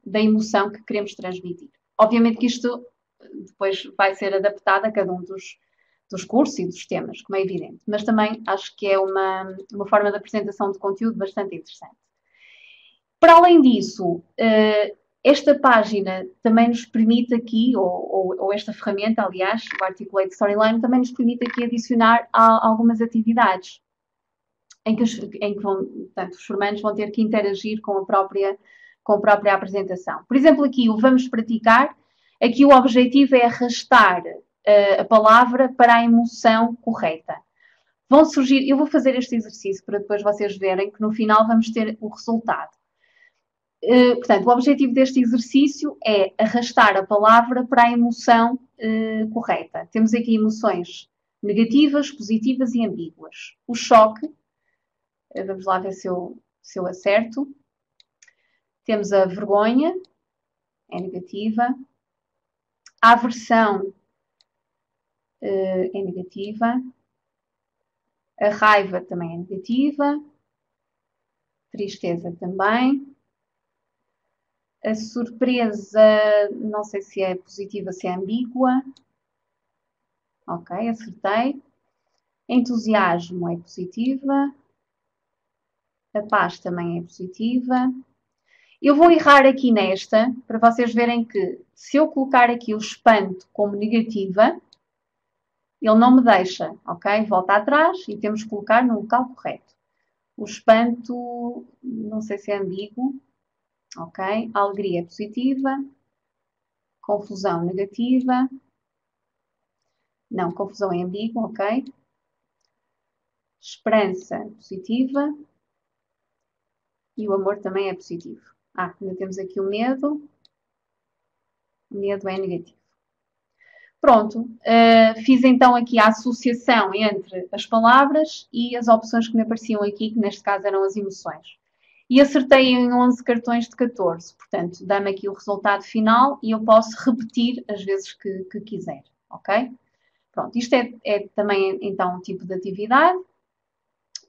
da emoção que queremos transmitir. Obviamente que isto depois vai ser adaptado a cada um dos cursos e dos temas, como é evidente, mas também acho que é uma forma de apresentação de conteúdo bastante interessante. Para além disso, esta página também nos permite aqui, ou esta ferramenta, aliás, o Articulate Storyline, também nos permite aqui adicionar algumas atividades em que portanto, os formandos vão ter que interagir com a própria apresentação. Por exemplo, aqui o Vamos Praticar, aqui o objetivo é arrastar a palavra para a emoção correta. Vão surgir, eu vou fazer este exercício para depois vocês verem que no final vamos ter o resultado. Portanto, o objetivo deste exercício é arrastar a palavra para a emoção correta. Temos aqui emoções negativas, positivas e ambíguas. O choque, vamos lá ver se eu acerto. Temos a vergonha, é negativa. A aversão é negativa. A raiva também é negativa. Tristeza também. A surpresa, não sei se é positiva, se é ambígua. Ok, acertei. Entusiasmo é positiva. A paz também é positiva. Eu vou errar aqui nesta, para vocês verem que se eu colocar aqui o espanto como negativa, ele não me deixa, ok? Volta atrás e temos que colocar no local correto. O espanto, não sei se é ambíguo, ok? A alegria é positiva. Confusão negativa. Não, confusão é ambíguo, ok? Esperança positiva. E o amor também é positivo. Ainda temos aqui o medo. O medo é negativo. Pronto, fiz então aqui a associação entre as palavras e as opções que me apareciam aqui, que neste caso eram as emoções. E acertei em 11 cartões de 14, portanto, dá-me aqui o resultado final e eu posso repetir as vezes que quiser, ok? Pronto, isto é também então um tipo de atividade.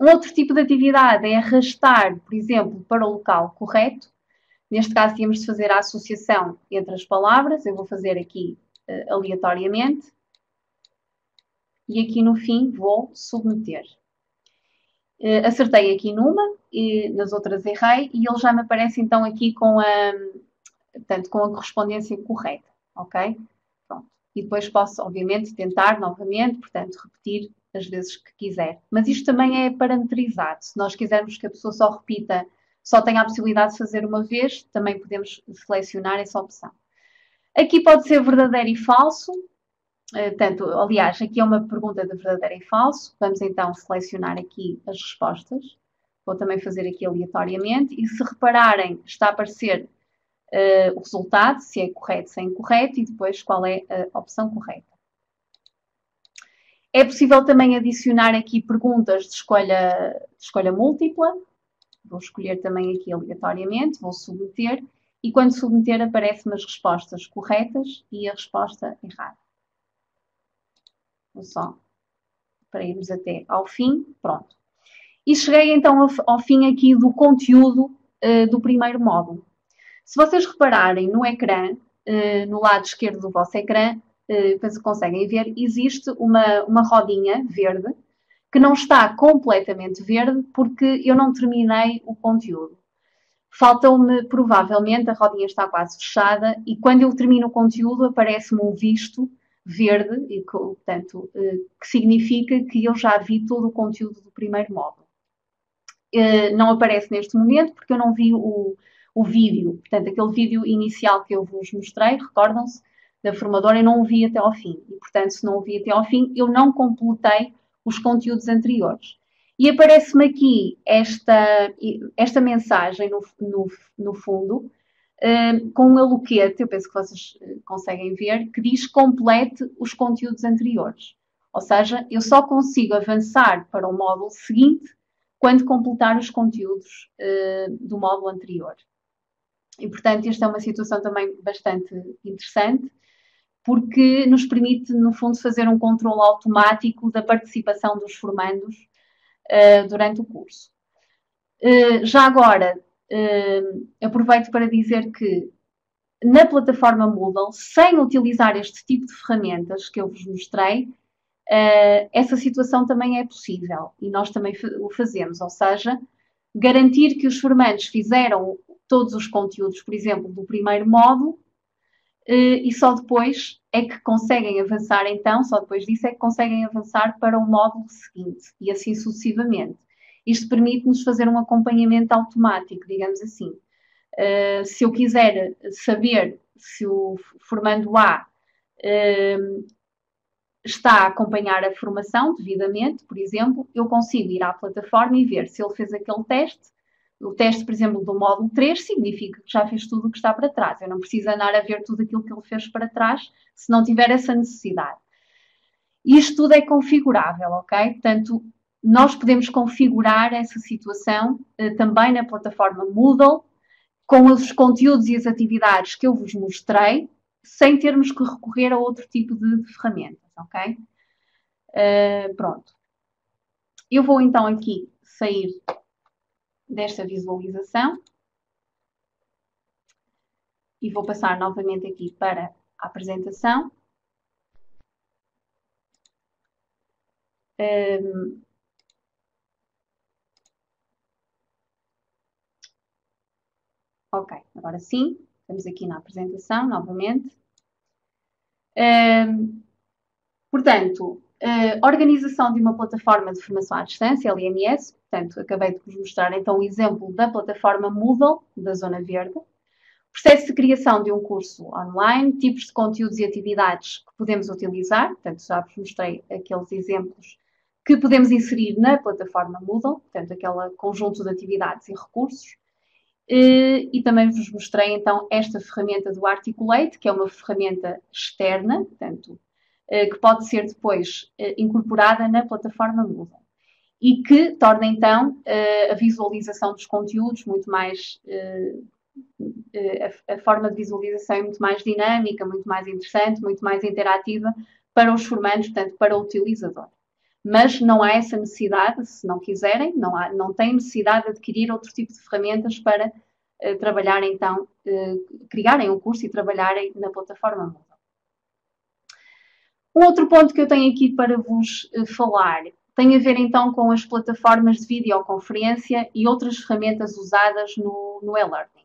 Um outro tipo de atividade é arrastar, por exemplo, para o local correto. Neste caso, tínhamos de fazer a associação entre as palavras. Eu vou fazer aqui aleatoriamente. E aqui no fim vou submeter. Acertei aqui numa, e nas outras errei, e ele já me aparece então aqui com portanto, com a correspondência correta, ok? Pronto. E depois posso, obviamente, tentar novamente, portanto, repetir as vezes que quiser. Mas isto também é parametrizado. Se nós quisermos que a pessoa só repita, só tenha a possibilidade de fazer uma vez, também podemos selecionar essa opção. Aqui pode ser verdadeiro e falso. Portanto, aliás, aqui é uma pergunta de verdadeiro e falso. Vamos então selecionar aqui as respostas. Vou também fazer aqui aleatoriamente. E se repararem, está a aparecer o resultado, se é correto, se é incorreto, e depois qual é a opção correta. É possível também adicionar aqui perguntas de escolha múltipla. Vou escolher também aqui aleatoriamente, vou submeter, e quando submeter aparecem-me as respostas corretas e a resposta errada. Vou só para irmos até ao fim, pronto. E cheguei então ao fim aqui do conteúdo do primeiro módulo. Se vocês repararem no ecrã, no lado esquerdo do vosso ecrã, penso que conseguem ver, existe uma rodinha verde que não está completamente verde porque eu não terminei o conteúdo. Faltam-me, provavelmente, a rodinha está quase fechada e quando eu termino o conteúdo aparece-me um visto verde, e, portanto, que significa que eu já vi todo o conteúdo do primeiro módulo. Não aparece neste momento porque eu não vi o vídeo, portanto, aquele vídeo inicial que eu vos mostrei, recordam-se, da formadora, eu não o vi até ao fim. E, portanto, se não o vi até ao fim, eu não completei os conteúdos anteriores. E aparece-me aqui esta mensagem no fundo, com um aloquete, eu penso que vocês conseguem ver, que diz complete os conteúdos anteriores. Ou seja, eu só consigo avançar para o módulo seguinte quando completar os conteúdos do módulo anterior. E, portanto, esta é uma situação também bastante interessante, porque nos permite, no fundo, fazer um controle automático da participação dos formandos durante o curso. Já agora, aproveito para dizer que na plataforma Moodle, sem utilizar este tipo de ferramentas que eu vos mostrei, essa situação também é possível e nós também o fazemos, ou seja, garantir que os formandos fizeram todos os conteúdos, por exemplo, do primeiro módulo e só depois é que conseguem avançar, então, só depois disso é que conseguem avançar para o módulo seguinte e assim sucessivamente. Isto permite-nos fazer um acompanhamento automático, digamos assim. Se eu quiser saber se o formando A está a acompanhar a formação devidamente, por exemplo, eu consigo ir à plataforma e ver se ele fez aquele teste. O teste, por exemplo, do módulo 3 significa que já fez tudo o que está para trás. Eu não preciso andar a ver tudo aquilo que ele fez para trás se não tiver essa necessidade. Isto tudo é configurável, ok? Portanto, nós podemos configurar essa situação também na plataforma Moodle, com os conteúdos e as atividades que eu vos mostrei, sem termos que recorrer a outro tipo de ferramentas, ok? Pronto. Eu vou então aqui sair desta visualização e vou passar novamente aqui para a apresentação. Ok, agora sim, estamos aqui na apresentação novamente. Portanto, organização de uma plataforma de formação à distância, LMS, portanto, acabei de vos mostrar então o exemplo da plataforma Moodle, da Zona Verde. Processo de criação de um curso online, tipos de conteúdos e atividades que podemos utilizar, portanto, já vos mostrei aqueles exemplos que podemos inserir na plataforma Moodle, portanto, aquele conjunto de atividades e recursos. E também vos mostrei, então, esta ferramenta do Articulate, que é uma ferramenta externa, portanto, que pode ser depois incorporada na plataforma Moodle e que torna, então, a visualização dos conteúdos muito mais... a forma de visualização é muito mais dinâmica, muito mais interessante, muito mais interativa para os formandos, portanto, para o utilizador. Mas não há essa necessidade, se não quiserem, não têm necessidade de adquirir outro tipo de ferramentas para trabalhar, então, criarem um curso e trabalharem na plataforma Moodle. Um outro ponto que eu tenho aqui para vos falar tem a ver, então, com as plataformas de videoconferência e outras ferramentas usadas no e-learning.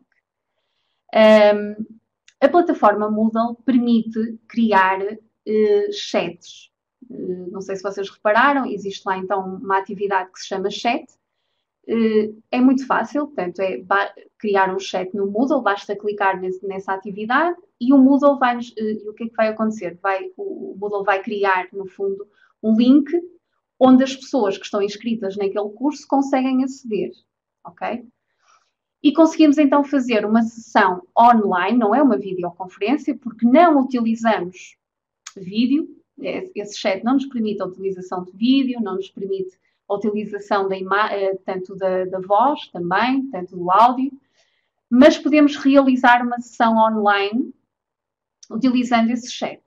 A plataforma Moodle permite criar chats. Não sei se vocês repararam, existe lá então uma atividade que se chama chat. É muito fácil, portanto, é criar um chat no Moodle, basta clicar nessa atividade e o Moodle vai-nos... E o que é que vai acontecer? O Moodle vai criar, no fundo, um link onde as pessoas que estão inscritas naquele curso conseguem aceder, ok? E conseguimos então fazer uma sessão online, não é uma videoconferência, porque não utilizamos vídeo. Esse chat não nos permite a utilização de vídeo, não nos permite a utilização tanto da voz também, tanto do áudio, mas podemos realizar uma sessão online utilizando esse chat.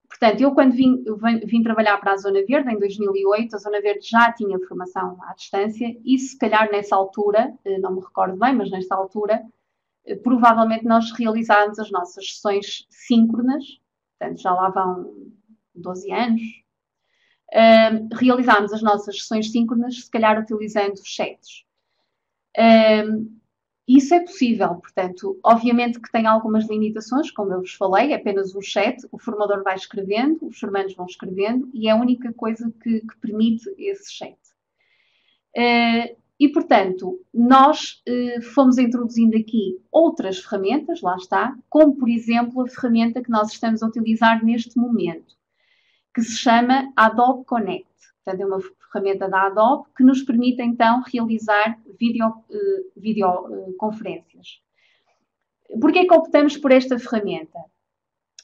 Portanto, eu quando vim trabalhar para a Zona Verde, em 2008, a Zona Verde já tinha formação à distância e se calhar nessa altura, não me recordo bem, mas nesta altura, provavelmente nós realizávamos as nossas sessões síncronas, portanto já lá vão 12 anos, realizámos as nossas sessões síncronas, se calhar utilizando chats. Isso é possível, portanto, obviamente que tem algumas limitações, como eu vos falei, é apenas um chat, o formador vai escrevendo, os formandos vão escrevendo e é a única coisa que permite esse chat. E, portanto, nós fomos introduzindo aqui outras ferramentas, lá está, como, por exemplo, a ferramenta que nós estamos a utilizar neste momento, que se chama Adobe Connect. Portanto, é uma ferramenta da Adobe que nos permite, então, realizar videoconferências. Porquê que optamos por esta ferramenta?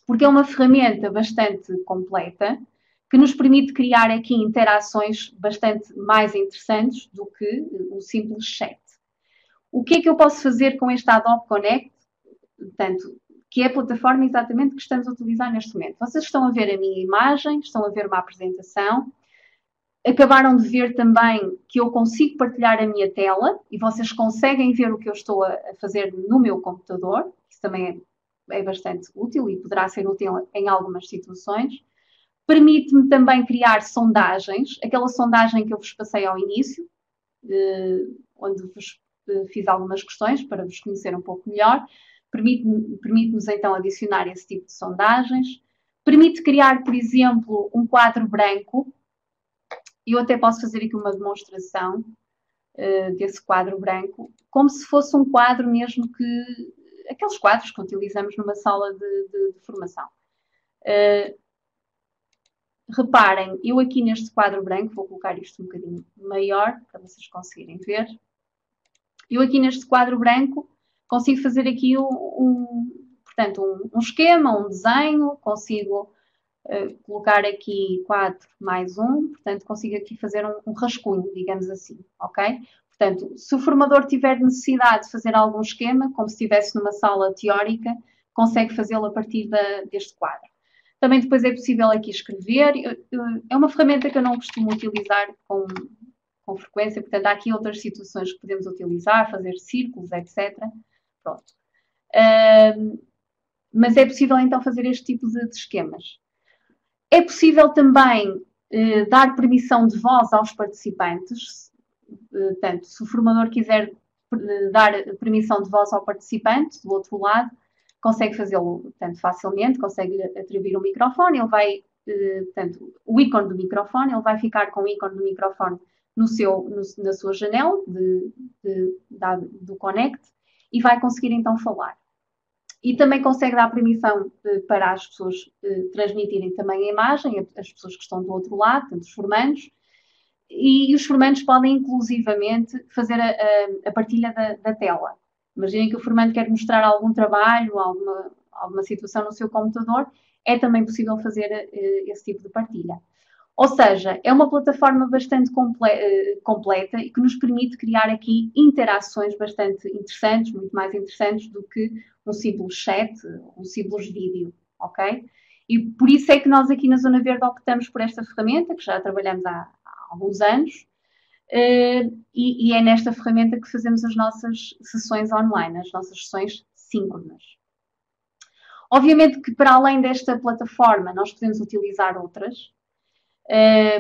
Porque é uma ferramenta bastante completa, que nos permite criar aqui interações bastante mais interessantes do que um simples chat. O que é que eu posso fazer com este Adobe Connect? Portanto, que é a plataforma exatamente que estamos a utilizar neste momento. Vocês estão a ver a minha imagem, estão a ver uma apresentação, acabaram de ver também que eu consigo partilhar a minha tela e vocês conseguem ver o que eu estou a fazer no meu computador. Isso também é bastante útil e poderá ser útil em algumas situações. Permite-me também criar sondagens, aquela sondagem que eu vos passei ao início, onde vos fiz algumas questões para vos conhecer um pouco melhor. Permite-nos então adicionar esse tipo de sondagens. Permite criar, por exemplo, um quadro branco. Eu até posso fazer aqui uma demonstração desse quadro branco, como se fosse um quadro mesmo que... Aqueles quadros que utilizamos numa sala de formação. Reparem, eu aqui neste quadro branco, vou colocar isto um bocadinho maior, para vocês conseguirem ver. Eu aqui neste quadro branco consigo fazer aqui portanto, um esquema, um desenho, consigo colocar aqui 4 mais 1, portanto, consigo aqui fazer um rascunho, digamos assim, ok? Portanto, se o formador tiver necessidade de fazer algum esquema, como se estivesse numa sala teórica, consegue fazê-lo a partir deste quadro. Também depois é possível aqui escrever. É uma ferramenta que eu não costumo utilizar com frequência, portanto, há aqui outras situações que podemos utilizar, fazer círculos, etc. Pronto. Mas é possível então fazer este tipo de esquemas. É possível também dar permissão de voz aos participantes. Portanto, se o formador quiser dar permissão de voz ao participante, do outro lado, consegue fazê-lo, portanto, facilmente, consegue atribuir um microfone, ele vai, portanto, o ícone do microfone, ele vai ficar com o ícone do microfone na sua janela do Connect e vai conseguir então falar. E também consegue dar permissão para as pessoas transmitirem também a imagem, as pessoas que estão do outro lado, portanto, os formandos, e os formandos podem inclusivamente fazer a partilha da tela. Imaginem que o formando quer mostrar algum trabalho, alguma situação no seu computador, é também possível fazer esse tipo de partilha. Ou seja, é uma plataforma bastante completa e que nos permite criar aqui interações bastante interessantes, muito mais interessantes do que um simples chat, um simples vídeo, ok? E por isso é que nós aqui na Zona Verde optamos por esta ferramenta, que já trabalhamos há alguns anos, e é nesta ferramenta que fazemos as nossas sessões online, as nossas sessões síncronas. Obviamente que para além desta plataforma nós podemos utilizar outras.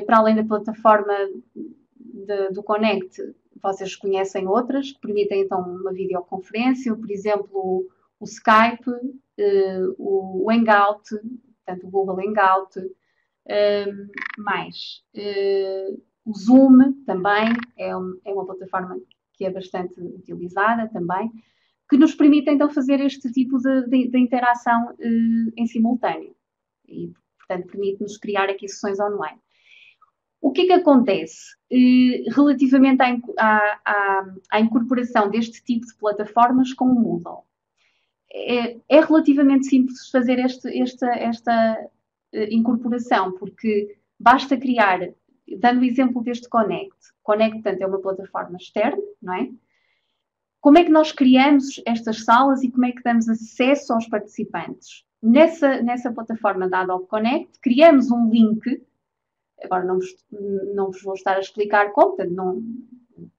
Para além da plataforma do Connect, vocês conhecem outras que permitem então uma videoconferência, por exemplo, o Skype, o Hangout, portanto o Google Hangout, o Zoom também é uma plataforma que é bastante utilizada também, que nos permite então fazer este tipo de interação em simultâneo e, portanto, permite-nos criar aqui sessões online. O que é que acontece relativamente à incorporação deste tipo de plataformas com o Moodle? É relativamente simples fazer esta incorporação, porque basta criar, dando o exemplo deste Connect. Connect, portanto, é uma plataforma externa, não é? Como é que nós criamos estas salas e como é que damos acesso aos participantes? Nessa plataforma da Adobe Connect, criamos um link. Agora não vos vou estar a explicar como, portanto,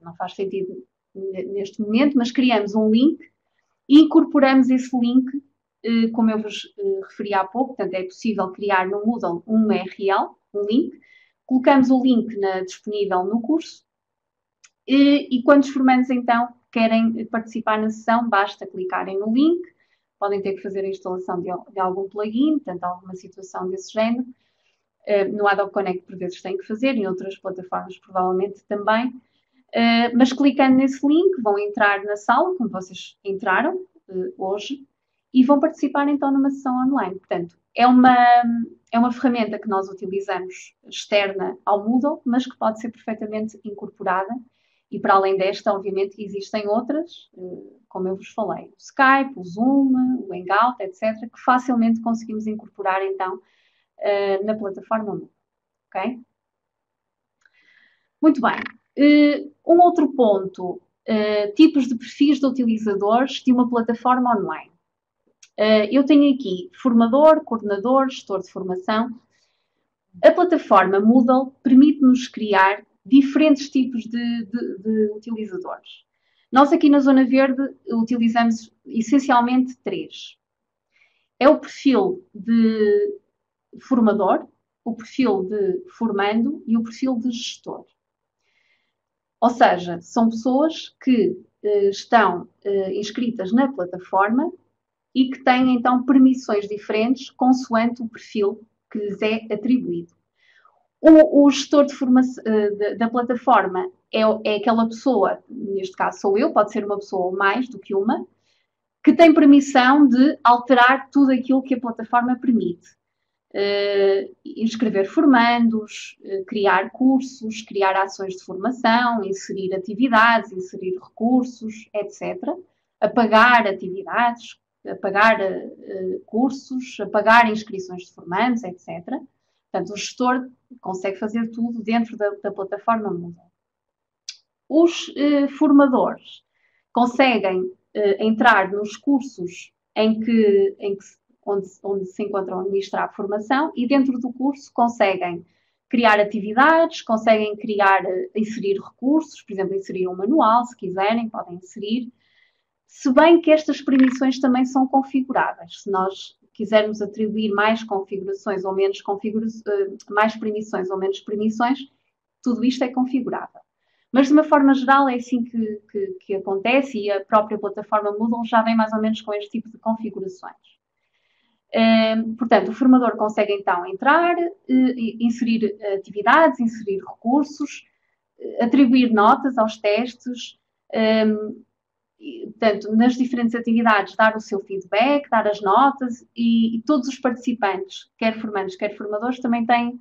não faz sentido neste momento, mas criamos um link e incorporamos esse link, como eu vos referi há pouco, portanto, é possível criar no Moodle um URL, um link, colocamos o link disponível no curso e quando os formandos então querem participar na sessão, basta clicarem no link, podem ter que fazer a instalação de algum plugin, portanto, alguma situação desse género. No Adobe Connect, por vezes, têm que fazer, em outras plataformas, provavelmente também. Mas clicando nesse link, vão entrar na sala, como vocês entraram hoje, e vão participar, então, numa sessão online. Portanto, é uma ferramenta que nós utilizamos externa ao Moodle, mas que pode ser perfeitamente incorporada. E, para além desta, obviamente, existem outras, como eu vos falei, o Skype, o Zoom, o Hangout, etc., que facilmente conseguimos incorporar, então, na plataforma Moodle, ok? Muito bem. Um outro ponto, tipos de perfis de utilizadores de uma plataforma online. Eu tenho aqui formador, coordenador, gestor de formação. A plataforma Moodle permite-nos criar diferentes tipos de utilizadores. Nós aqui na Zona Verde utilizamos essencialmente 3. É o perfil de formador, o perfil de formando e o perfil de gestor. Ou seja, são pessoas que estão inscritas na plataforma e que têm então permissões diferentes consoante o perfil que lhes é atribuído. O gestor de formação da plataforma é aquela pessoa, neste caso sou eu, pode ser uma pessoa ou mais do que uma, que tem permissão de alterar tudo aquilo que a plataforma permite. Inscrever formandos, criar cursos, criar ações de formação, inserir atividades, inserir recursos, etc. Apagar atividades, apagar cursos, apagar inscrições de formandos, etc. Portanto, o gestor consegue fazer tudo dentro da plataforma Moodle. Os formadores conseguem entrar nos cursos onde se encontram a ministrar a formação e dentro do curso conseguem criar atividades, conseguem inserir recursos, por exemplo, inserir um manual, se quiserem, podem inserir. se bem que estas permissões também são configuráveis. Se nós quisermos atribuir mais configurações ou menos mais permissões ou menos permissões, tudo isto é configurável. Mas, de uma forma geral, é assim que acontece e a própria plataforma Moodle já vem mais ou menos com este tipo de configurações. Portanto, o formador consegue, então, entrar, inserir atividades, inserir recursos, atribuir notas aos testes, portanto, nas diferentes atividades, dar o seu feedback, dar as notas e todos os participantes, quer formandos, quer formadores, também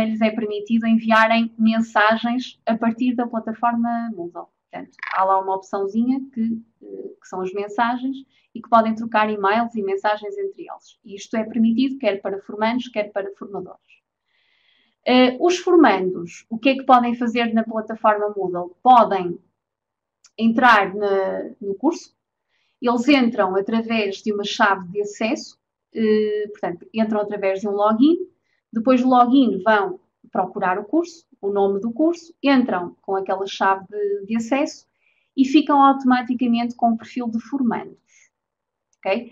lhes é permitido enviarem mensagens a partir da plataforma Moodle. Portanto, há lá uma opçãozinha que são as mensagens e que podem trocar e-mails e mensagens entre eles. E isto é permitido quer para formandos, quer para formadores. Os formandos, o que é que podem fazer na plataforma Moodle? Podem entrar no curso, eles entram através de uma chave de acesso, portanto, entram através de um login, depois do login vão procurar o curso, o nome do curso, entram com aquela chave de acesso e ficam automaticamente com o perfil de formandos. Okay?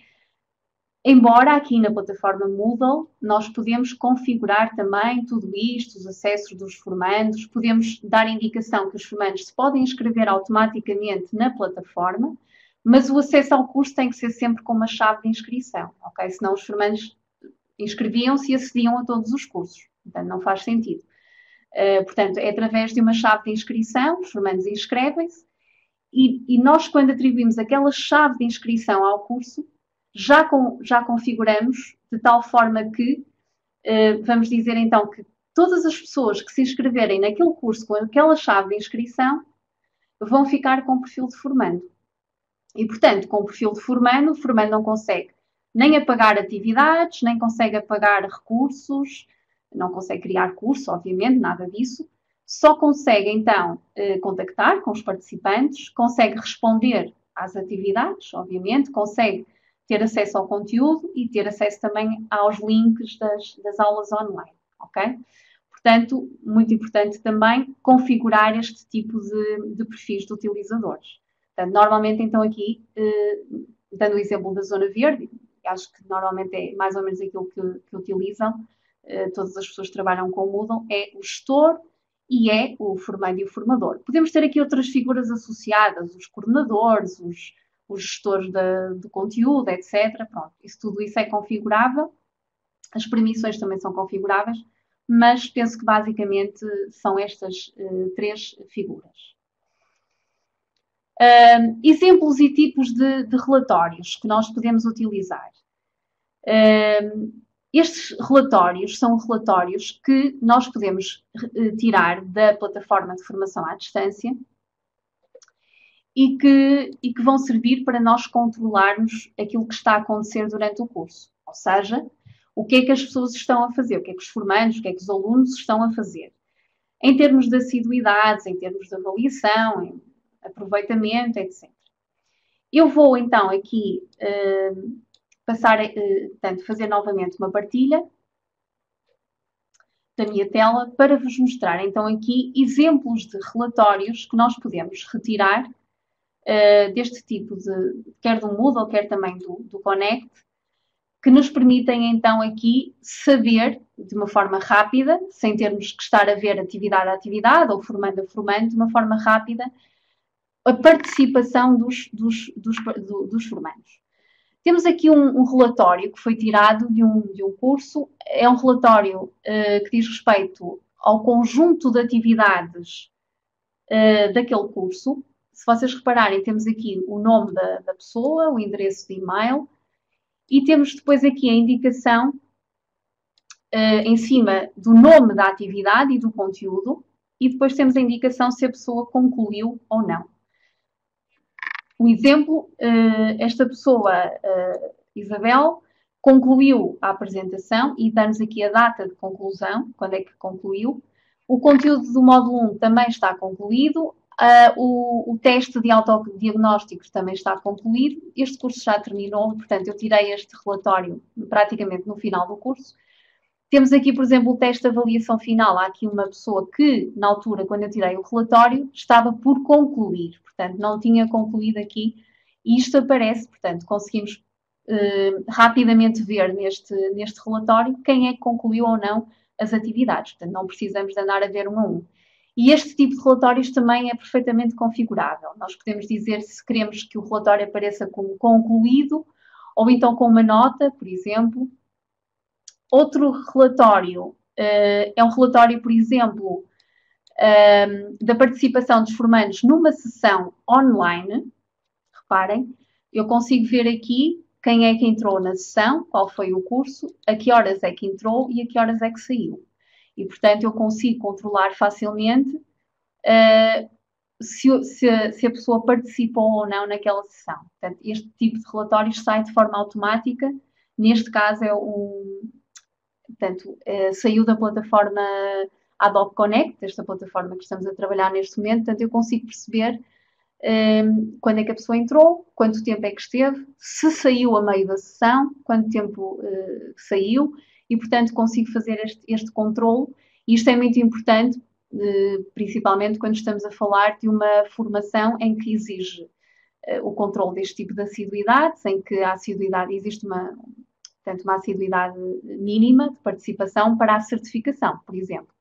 Embora aqui na plataforma Moodle nós podemos configurar também tudo isto, os acessos dos formandos, podemos dar indicação que os formandos se podem inscrever automaticamente na plataforma, mas o acesso ao curso tem que ser sempre com uma chave de inscrição, ok? Senão os formandos inscreviam-se e acediam a todos os cursos, portanto não faz sentido. Portanto, é através de uma chave de inscrição, os formandos inscrevem-se e nós, quando atribuímos aquela chave de inscrição ao curso, já configuramos de tal forma que, vamos dizer então, que todas as pessoas que se inscreverem naquele curso com aquela chave de inscrição vão ficar com o perfil de formando. E, portanto, com o perfil de formando, o formando não consegue nem apagar atividades, nem consegue apagar recursos, não consegue criar curso, obviamente, nada disso. Só consegue, então, contactar com os participantes, consegue responder às atividades, obviamente, consegue ter acesso ao conteúdo e ter acesso também aos links das aulas online, ok? Portanto, muito importante também configurar este tipo de perfis de utilizadores. Portanto, normalmente, então, aqui, dando o exemplo da zona verde, acho que normalmente é mais ou menos aquilo que utilizam, todas as pessoas que trabalham com o Moodle, é o gestor e é o formando e o formador. Podemos ter aqui outras figuras associadas, os coordenadores, os gestores do conteúdo, etc. Pronto, tudo isso é configurável. As permissões também são configuráveis, mas penso que basicamente são estas três figuras. Exemplos e tipos de relatórios que nós podemos utilizar. Estes relatórios são relatórios que nós podemos tirar da plataforma de formação à distância e que vão servir para nós controlarmos aquilo que está a acontecer durante o curso. Ou seja, o que é que as pessoas estão a fazer, o que é que os formandos, o que é que os alunos estão a fazer. Em termos de assiduidades, em termos de avaliação, em aproveitamento, etc. Eu vou então aqui portanto, fazer novamente uma partilha da minha tela para vos mostrar então aqui exemplos de relatórios que nós podemos retirar deste tipo quer do Moodle, quer também do Connect, que nos permitem então aqui saber de uma forma rápida, sem termos que estar a ver atividade a atividade ou formando a formando, de uma forma rápida, a participação dos formandos. Temos aqui um relatório que foi tirado de um curso. É um relatório que diz respeito ao conjunto de atividades daquele curso. Se vocês repararem, temos aqui o nome da pessoa, o endereço de e-mail e temos depois aqui a indicação em cima do nome da atividade e do conteúdo e depois temos a indicação se a pessoa concluiu ou não. Um exemplo, esta pessoa, Isabel, concluiu a apresentação e dá-nos aqui a data de conclusão, quando é que concluiu. O conteúdo do módulo 1 também está concluído, o teste de autodiagnósticos também está concluído. Este curso já terminou, portanto, eu tirei este relatório praticamente no final do curso Temos aqui, por exemplo, o teste de avaliação final. Há aqui uma pessoa que, na altura, quando eu tirei o relatório, estava por concluir. Portanto, não tinha concluído aqui. E isto aparece, portanto, conseguimos rapidamente ver neste relatório quem é que concluiu ou não as atividades. Portanto, não precisamos de andar a ver um a um. E este tipo de relatórios também é perfeitamente configurável. Nós podemos dizer se queremos que o relatório apareça como concluído ou então com uma nota, por exemplo. Outro relatório é um relatório, por exemplo, da participação dos formandos numa sessão online. Reparem, eu consigo ver aqui quem é que entrou na sessão, qual foi o curso, a que horas é que entrou e a que horas é que saiu. E, portanto, eu consigo controlar facilmente se a pessoa participou ou não naquela sessão. Portanto, este tipo de relatórios sai de forma automática. Neste caso, portanto, saiu da plataforma Adobe Connect, esta plataforma que estamos a trabalhar neste momento. Portanto, eu consigo perceber quando é que a pessoa entrou, quanto tempo é que esteve, se saiu a meio da sessão, quanto tempo saiu, e, portanto, consigo fazer este controle. E isto é muito importante, principalmente quando estamos a falar de uma formação em que exige o controle deste tipo de assiduidades, em que a assiduidade existe portanto, uma assiduidade mínima de participação para a certificação, por exemplo.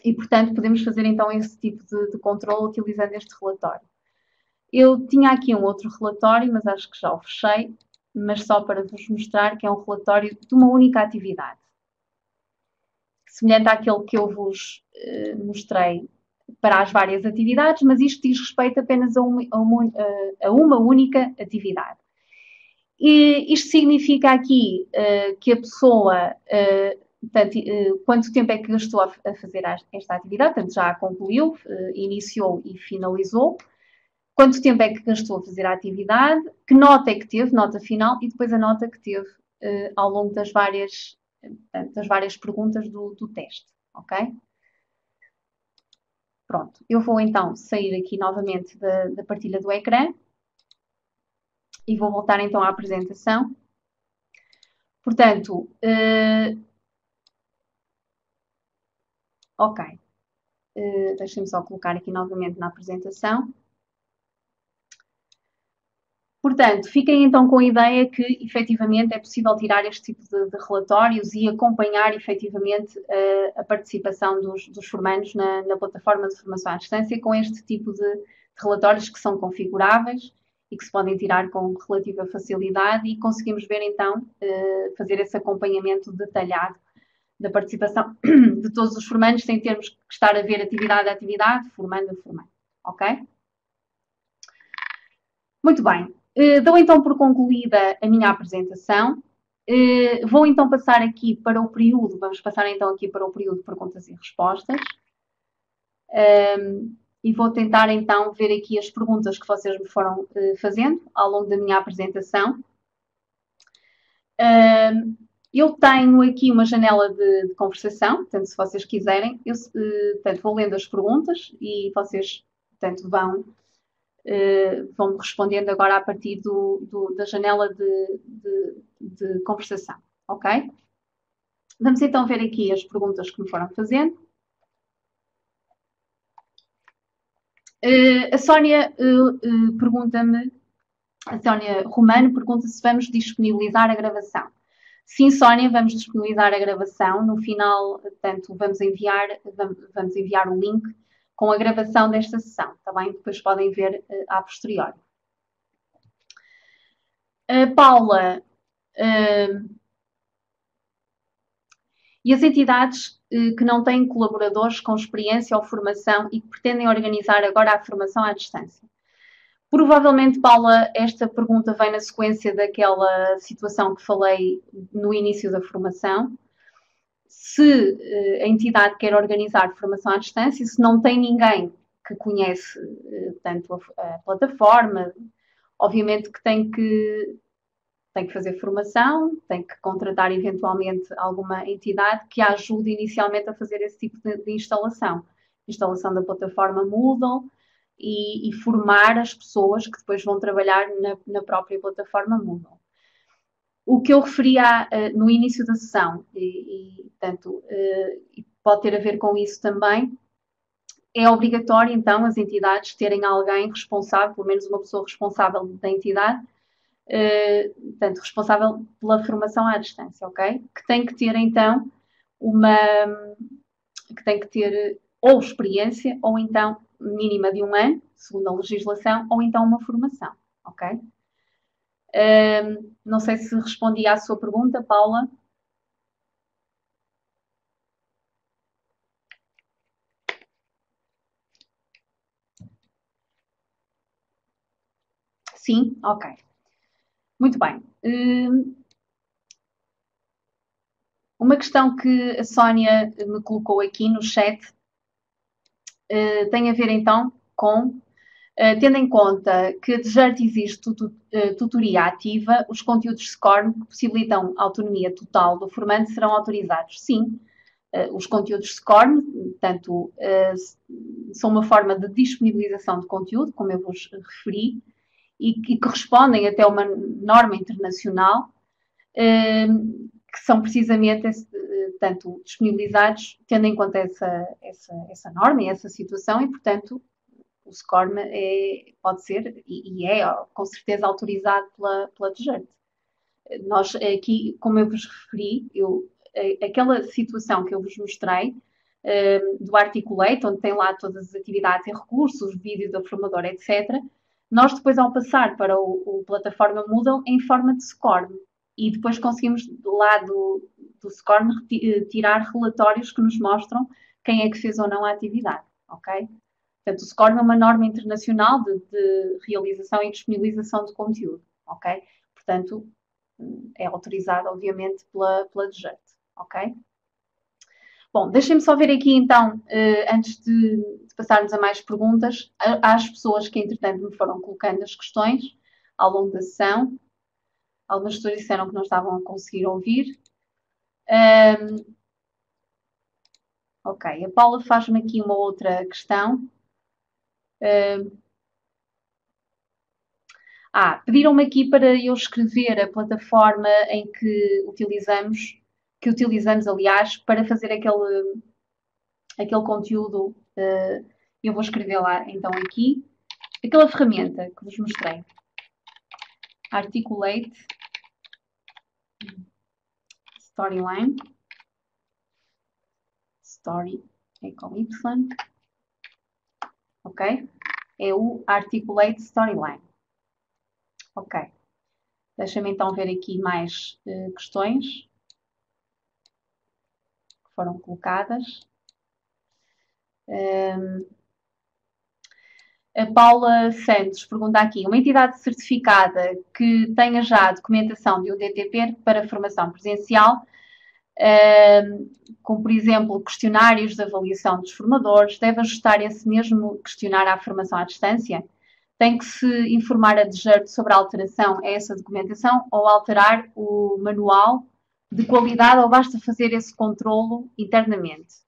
E, portanto, podemos fazer então esse tipo de controle utilizando este relatório. Eu tinha aqui um outro relatório, mas acho que já o fechei, mas só para vos mostrar que é um relatório de uma única atividade. Semelhante àquele que eu vos mostrei para as várias atividades, mas isto diz respeito apenas a uma única atividade. E isto significa aqui que a pessoa, portanto, quanto tempo é que gastou a fazer esta atividade, portanto, já a concluiu, iniciou e finalizou, quanto tempo é que gastou a fazer a atividade, que nota é que teve, nota final, e depois a nota que teve ao longo das várias perguntas do teste, ok? Pronto, eu vou então sair aqui novamente da partilha do ecrã e vou voltar então à apresentação. Portanto, ok, deixem-me só colocar aqui novamente na apresentação. Portanto, fiquem então com a ideia que, efetivamente, é possível tirar este tipo de relatórios e acompanhar, efetivamente, a participação dos formandos na plataforma de formação à distância com este tipo de relatórios que são configuráveis e que se podem tirar com relativa facilidade e conseguimos ver, então, fazer esse acompanhamento detalhado da participação de todos os formandos, sem termos que estar a ver atividade a atividade, formando a formando. Ok? Muito bem. Dou então por concluída a minha apresentação. Vou então passar aqui para o período, vamos passar então aqui para o período de perguntas e respostas. E vou tentar então ver aqui as perguntas que vocês me foram fazendo ao longo da minha apresentação. Eu tenho aqui uma janela de conversação, portanto, se vocês quiserem, portanto, vou lendo as perguntas e vocês, portanto, vão respondendo agora a partir da janela de conversação, ok? Vamos então ver aqui as perguntas que me foram fazendo. A Sónia pergunta-me, a Sónia Romano pergunta se vamos disponibilizar a gravação. Sim, Sónia, vamos disponibilizar a gravação. No final, portanto, vamos enviar o link com a gravação desta sessão, está bem? Depois podem ver a posteriori. Paula, e as entidades que não têm colaboradores com experiência ou formação e que pretendem organizar agora a formação à distância? Provavelmente, Paula, esta pergunta vem na sequência daquela situação que falei no início da formação. Se a entidade quer organizar formação à distância, se não tem ninguém que conhece tanto a plataforma, obviamente que tem que fazer formação, tem que contratar eventualmente alguma entidade que a ajude inicialmente a fazer esse tipo de instalação da plataforma Moodle e formar as pessoas que depois vão trabalhar na própria plataforma Moodle. O que eu referia no início da sessão, portanto, pode ter a ver com isso também, é obrigatório, então, as entidades terem alguém responsável, pelo menos uma pessoa responsável da entidade, portanto, responsável pela formação à distância, ok? Que tem que ter, então, que tem que ter ou experiência, ou então mínima de 1 ano, segundo a legislação, ou então uma formação, ok? Não sei se respondi à sua pergunta, Paula. Sim? Ok. Muito bem. Uma questão que a Sónia me colocou aqui no chat tem a ver então com, tendo em conta que a DGERT existe tutoria ativa, os conteúdos SCORM que possibilitam autonomia total do formando serão autorizados. Sim, os conteúdos SCORM, portanto, são uma forma de disponibilização de conteúdo, como eu vos referi, e que respondem até a uma norma internacional, que são precisamente, portanto, disponibilizados tendo em conta essa norma e essa situação, e, portanto, o SCORM pode ser, e é, com certeza, autorizado pela DGERT. Nós aqui, como eu vos referi, aquela situação que eu vos mostrei, do Articulate, onde tem lá todas as atividades e recursos, vídeo da formadora, etc., nós depois, ao passar para o plataforma Moodle, em forma de SCORM, e depois conseguimos lá do SCORM tirar relatórios que nos mostram quem é que fez ou não a atividade, ok? Portanto, o SCORM é uma norma internacional de realização e disponibilização de conteúdo, ok? Portanto, é autorizado, obviamente, pela DGERT, ok? Bom, deixem-me só ver aqui, então, antes de passarmos a mais perguntas, às pessoas que, entretanto, me foram colocando as questões ao longo da sessão. Algumas pessoas disseram que não estavam a conseguir ouvir. Ok, a Paula faz-me aqui uma outra questão. Pediram-me aqui para eu escrever a plataforma em que utilizamos, aliás, para fazer aquele conteúdo. Eu vou escrever lá, então, aqui. Aquela ferramenta que vos mostrei. Articulate Storyline. Story é com Y. Ok? É o Articulate Storyline. Ok. Deixa-me então ver aqui mais questões que foram colocadas. A Paula Santos pergunta aqui: uma entidade certificada que tenha já a documentação de um DTP para formação presencial, como por exemplo questionários de avaliação dos formadores, deve ajustar esse mesmo questionário à formação à distância? Tem que se informar a DGERT sobre a alteração a essa documentação ou alterar o manual de qualidade, ou basta fazer esse controlo internamente?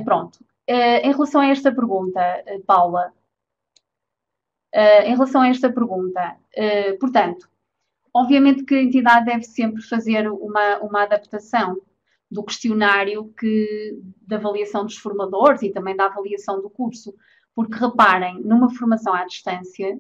Pronto. Em relação a esta pergunta, Paula, portanto, obviamente que a entidade deve sempre fazer uma adaptação do questionário de avaliação dos formadores e também da avaliação do curso, porque reparem, numa formação à distância,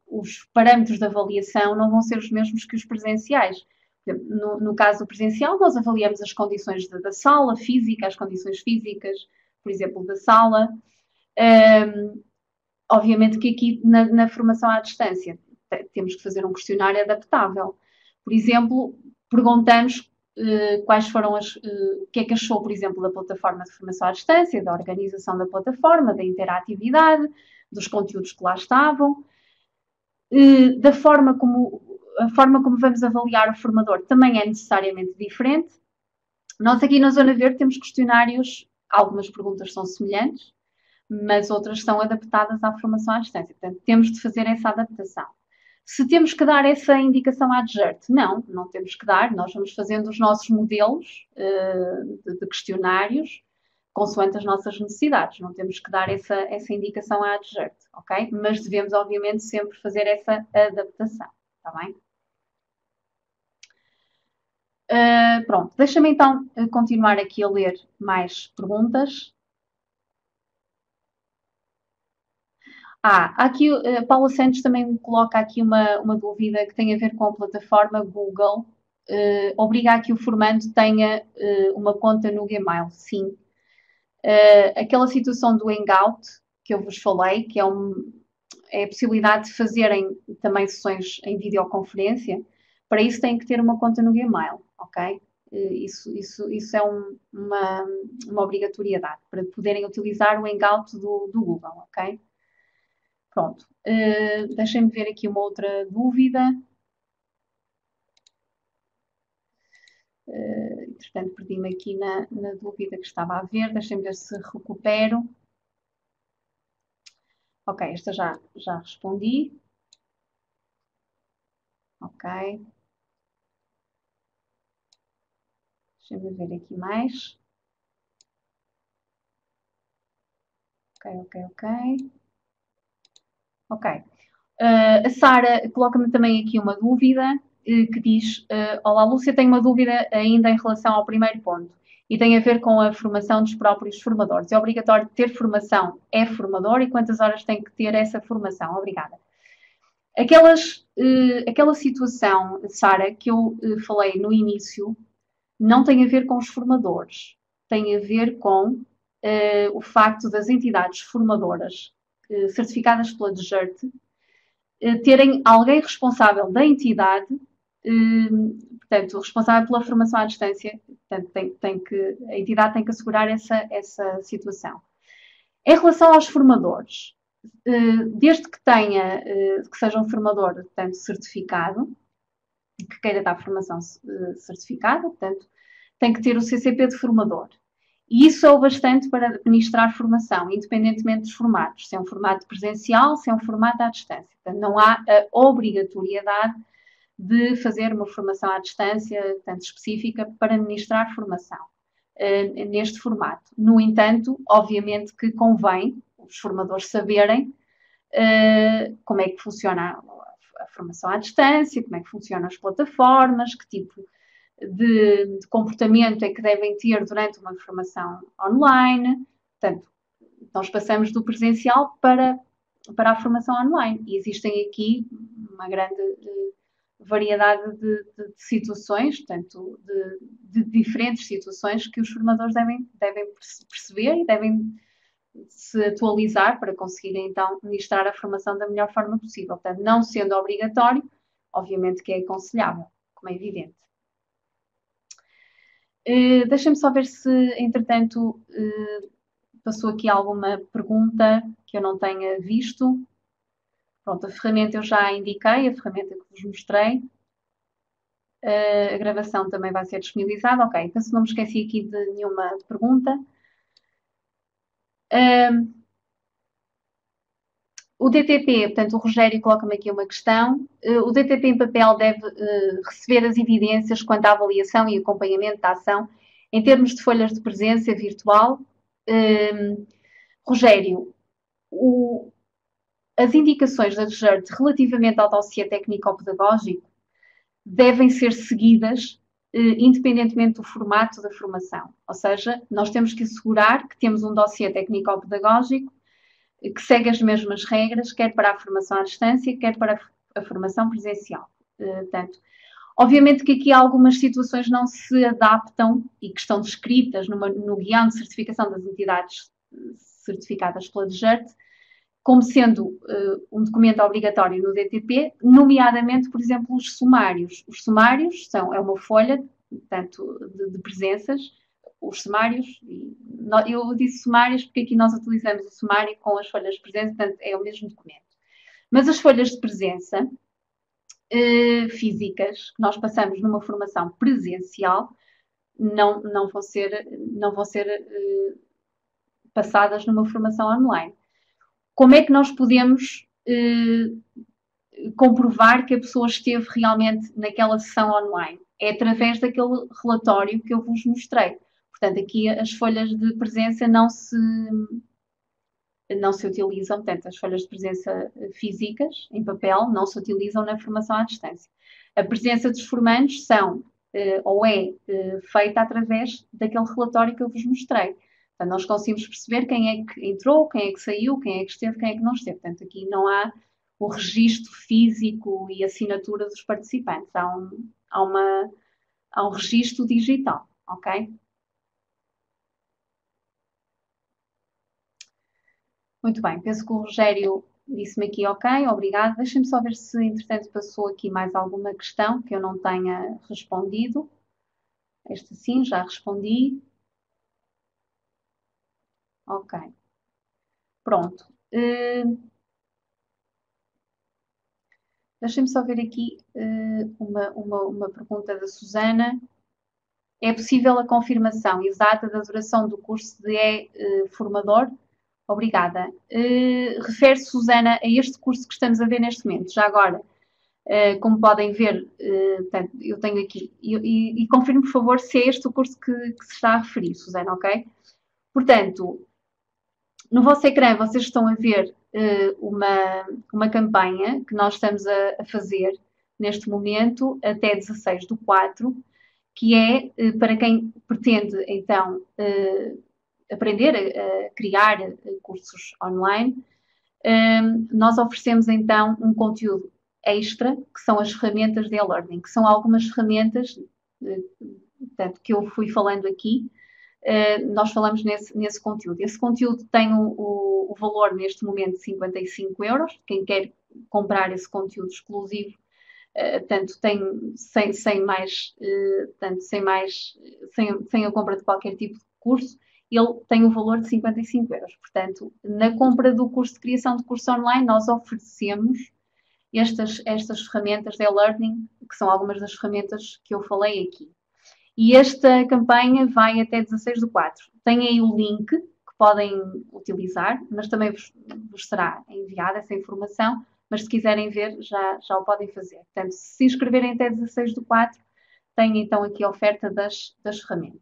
os parâmetros de avaliação não vão ser os mesmos que os presenciais. No caso do presencial, nós avaliamos as condições da sala física, as condições físicas, por exemplo, da sala. Obviamente que aqui na formação à distância temos que fazer um questionário adaptável. Por exemplo, perguntamos quais foram o que é que achou, por exemplo, da plataforma de formação à distância, da organização da plataforma, da interatividade, dos conteúdos que lá estavam, a forma como vamos avaliar o formador também é necessariamente diferente. Nós aqui na Zona Verde temos questionários, algumas perguntas são semelhantes, mas outras são adaptadas à formação à distância. Portanto, temos de fazer essa adaptação. Se temos que dar essa indicação à DGERT, não temos que dar. Nós vamos fazendo os nossos modelos de questionários consoante as nossas necessidades. Não temos que dar essa indicação à AdJert, ok? Mas devemos, obviamente, sempre fazer essa adaptação, está bem? Pronto, deixa-me então continuar aqui a ler mais perguntas. Aqui a Paula Santos também me coloca aqui uma dúvida que tem a ver com a plataforma Google. Obriga a que o formando tenha uma conta no Gmail, sim. Aquela situação do Hangout que eu vos falei, que é a possibilidade de fazerem também sessões em videoconferência, para isso têm que ter uma conta no Gmail, ok? Isso é uma obrigatoriedade, para poderem utilizar o Hangout do Google, ok? Pronto. Deixem-me ver aqui uma outra dúvida. Entretanto, perdi-me aqui na dúvida que estava a ver. Deixem-me ver se recupero. Ok, esta já respondi. Ok. Deixem-me ver aqui mais. Ok. A Sara coloca-me também aqui uma dúvida que diz: Olá, Lúcia, tenho uma dúvida ainda em relação ao primeiro ponto e tem a ver com a formação dos próprios formadores. É obrigatório ter formação? É formador? E quantas horas tem que ter essa formação? Obrigada. Aquela situação, Sara, que eu falei no início, não tem a ver com os formadores. Tem a ver com o facto das entidades formadoras certificadas pela DGERT terem alguém responsável da entidade, portanto, responsável pela formação à distância, portanto, a entidade tem que assegurar essa situação. Em relação aos formadores, desde que que seja um formador, portanto, certificado, que queira dar formação certificada, portanto, tem que ter o CCP de formador. E isso é o bastante para administrar formação, independentemente dos formatos, se é um formato presencial, se é um formato à distância. Portanto, não há a obrigatoriedade de fazer uma formação à distância, portanto, específica para administrar formação neste formato. No entanto, obviamente que convém os formadores saberem como é que funciona a formação à distância, como é que funcionam as plataformas, que tipo de comportamento é que devem ter durante uma formação online. Portanto, nós passamos do presencial para a formação online. E existem aqui uma grande variedade de situações, portanto, de diferentes situações que os formadores devem perceber e devem se atualizar para conseguirem, então, ministrar a formação da melhor forma possível. Portanto, não sendo obrigatório, obviamente que é aconselhável, como é evidente. Deixem-me só ver se, entretanto, passou aqui alguma pergunta que eu não tenha visto. Pronto, a ferramenta eu já indiquei, a ferramenta que vos mostrei. A gravação também vai ser disponibilizada. Ok, então se não me esqueci aqui de nenhuma pergunta. O DTP, portanto, o Rogério coloca-me aqui uma questão. O DTP em papel deve receber as evidências quanto à avaliação e acompanhamento da ação em termos de folhas de presença virtual. Rogério, as indicações da DGERT relativamente ao dossiê técnico-pedagógico devem ser seguidas independentemente do formato da formação. Ou seja, nós temos que assegurar que temos um dossiê técnico-pedagógico que segue as mesmas regras, quer para a formação à distância, quer para a formação presencial. Portanto, obviamente que aqui algumas situações não se adaptam e que estão descritas no guião de certificação das entidades certificadas pela DGERT, como sendo um documento obrigatório no DTP, nomeadamente, por exemplo, os sumários. Os sumários é uma folha, portanto, de presenças. Os sumários, eu disse sumários porque aqui nós utilizamos o sumário com as folhas de presença, portanto é o mesmo documento. Mas as folhas de presença físicas, que nós passamos numa formação presencial, não vão ser passadas numa formação online. Como é que nós podemos comprovar que a pessoa esteve realmente naquela sessão online? É através daquele relatório que eu vos mostrei. Portanto, aqui as folhas de presença não se utilizam, portanto, as folhas de presença físicas, em papel, não se utilizam na formação à distância. A presença dos formandos ou é feita através daquele relatório que eu vos mostrei. Portanto, nós conseguimos perceber quem é que entrou, quem é que saiu, quem é que esteve, quem é que não esteve. Portanto, aqui não há o registro físico e assinatura dos participantes. Há um registro digital, ok? Muito bem, penso que o Rogério disse-me aqui ok, obrigado. Deixem-me só ver se, entretanto, passou aqui mais alguma questão que eu não tenha respondido. Esta sim, já respondi. Ok. Pronto. Deixem-me só ver aqui uma pergunta da Susana. É possível a confirmação exata da duração do curso de formador? Obrigada. Refere-se, Susana, a este curso que estamos a ver neste momento. Já agora, como podem ver, portanto, eu tenho aqui, e confirme, por favor, se é este o curso que se está a referir, Susana, ok? Portanto, no vosso ecrã vocês estão a ver uma campanha que nós estamos a fazer neste momento, até 16/4, que é para quem pretende, então, aprender a criar cursos online. Nós oferecemos, então, um conteúdo extra, que são as ferramentas de e-learning, que são algumas ferramentas, portanto, que eu fui falando aqui. Nós falamos nesse conteúdo. Esse conteúdo tem o valor, neste momento, de 55 euros. Quem quer comprar esse conteúdo exclusivo, tanto tem sem a compra de qualquer tipo de curso, ele tem o valor de 55 euros. Portanto, na compra do curso de criação de curso online, nós oferecemos estas ferramentas de e-learning, que são algumas das ferramentas que eu falei aqui. E esta campanha vai até 16/4. Tem aí o link que podem utilizar, mas também vos será enviada essa informação, mas se quiserem ver, já o podem fazer. Portanto, se inscreverem até 16/4, têm então aqui a oferta das ferramentas.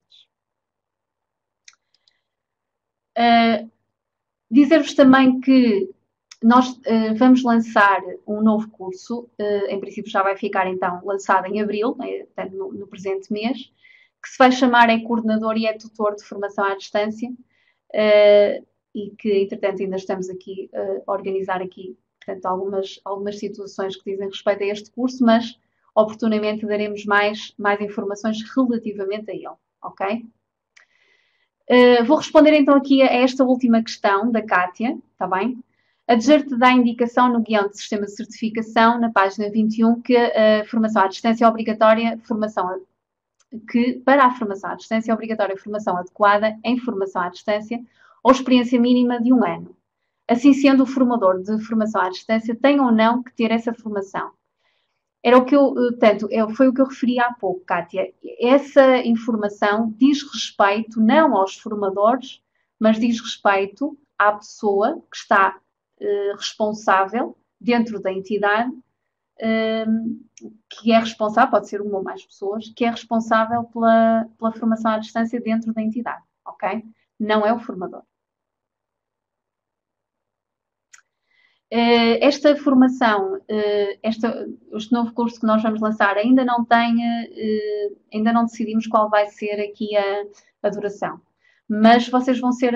Dizer-vos também que nós vamos lançar um novo curso, em princípio já vai ficar então lançado em abril, portanto no presente mês, que se vai chamar Coordenador e Tutor de Formação à Distância, e que entretanto ainda estamos aqui a organizar aqui, portanto, algumas situações que dizem respeito a este curso, mas oportunamente daremos mais informações relativamente a ele, ok? Vou responder então aqui a esta última questão da Kátia, está bem? A DGERT dá indicação no guião de sistema de certificação, na página 21, que a formação à distância é obrigatória, para a formação à distância é obrigatória formação adequada em formação à distância ou experiência mínima de 1 ano. Assim sendo, o formador de formação à distância tem ou não que ter essa formação. Foi o que eu referi há pouco, Kátia. Essa informação diz respeito não aos formadores, mas diz respeito à pessoa que está responsável dentro da entidade, que é responsável, pode ser uma ou mais pessoas, que é responsável pela formação à distância dentro da entidade, ok? Não é o formador. Esta formação, este novo curso que nós vamos lançar, ainda não decidimos qual vai ser aqui a duração. Mas vocês vão ser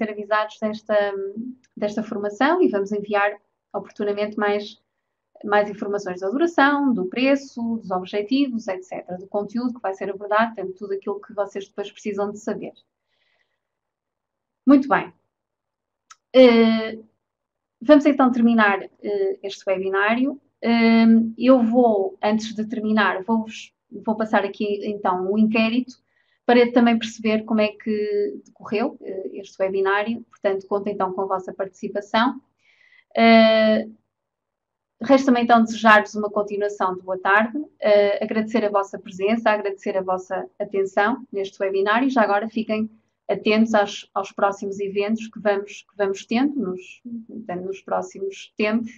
avisados desta formação e vamos enviar oportunamente mais informações da duração, do preço, dos objetivos, etc. Do conteúdo que vai ser abordado, portanto, tudo aquilo que vocês depois precisam de saber. Muito bem. Vamos então terminar este webinário. Eu antes de terminar, vou passar aqui então um inquérito para também perceber como é que decorreu este webinário. Portanto, conto então com a vossa participação. Resta-me então desejar-vos uma continuação de boa tarde, agradecer a vossa presença, agradecer a vossa atenção neste webinário. Já agora fiquem atentos aos próximos eventos que vamos tendo nos próximos tempos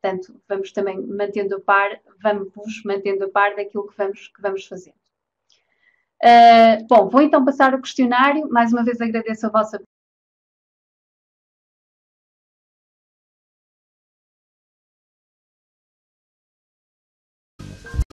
portanto, vamos também vamos mantendo a par daquilo que vamos fazendo. Bom, vou então passar o questionário. Mais uma vez agradeço a vossa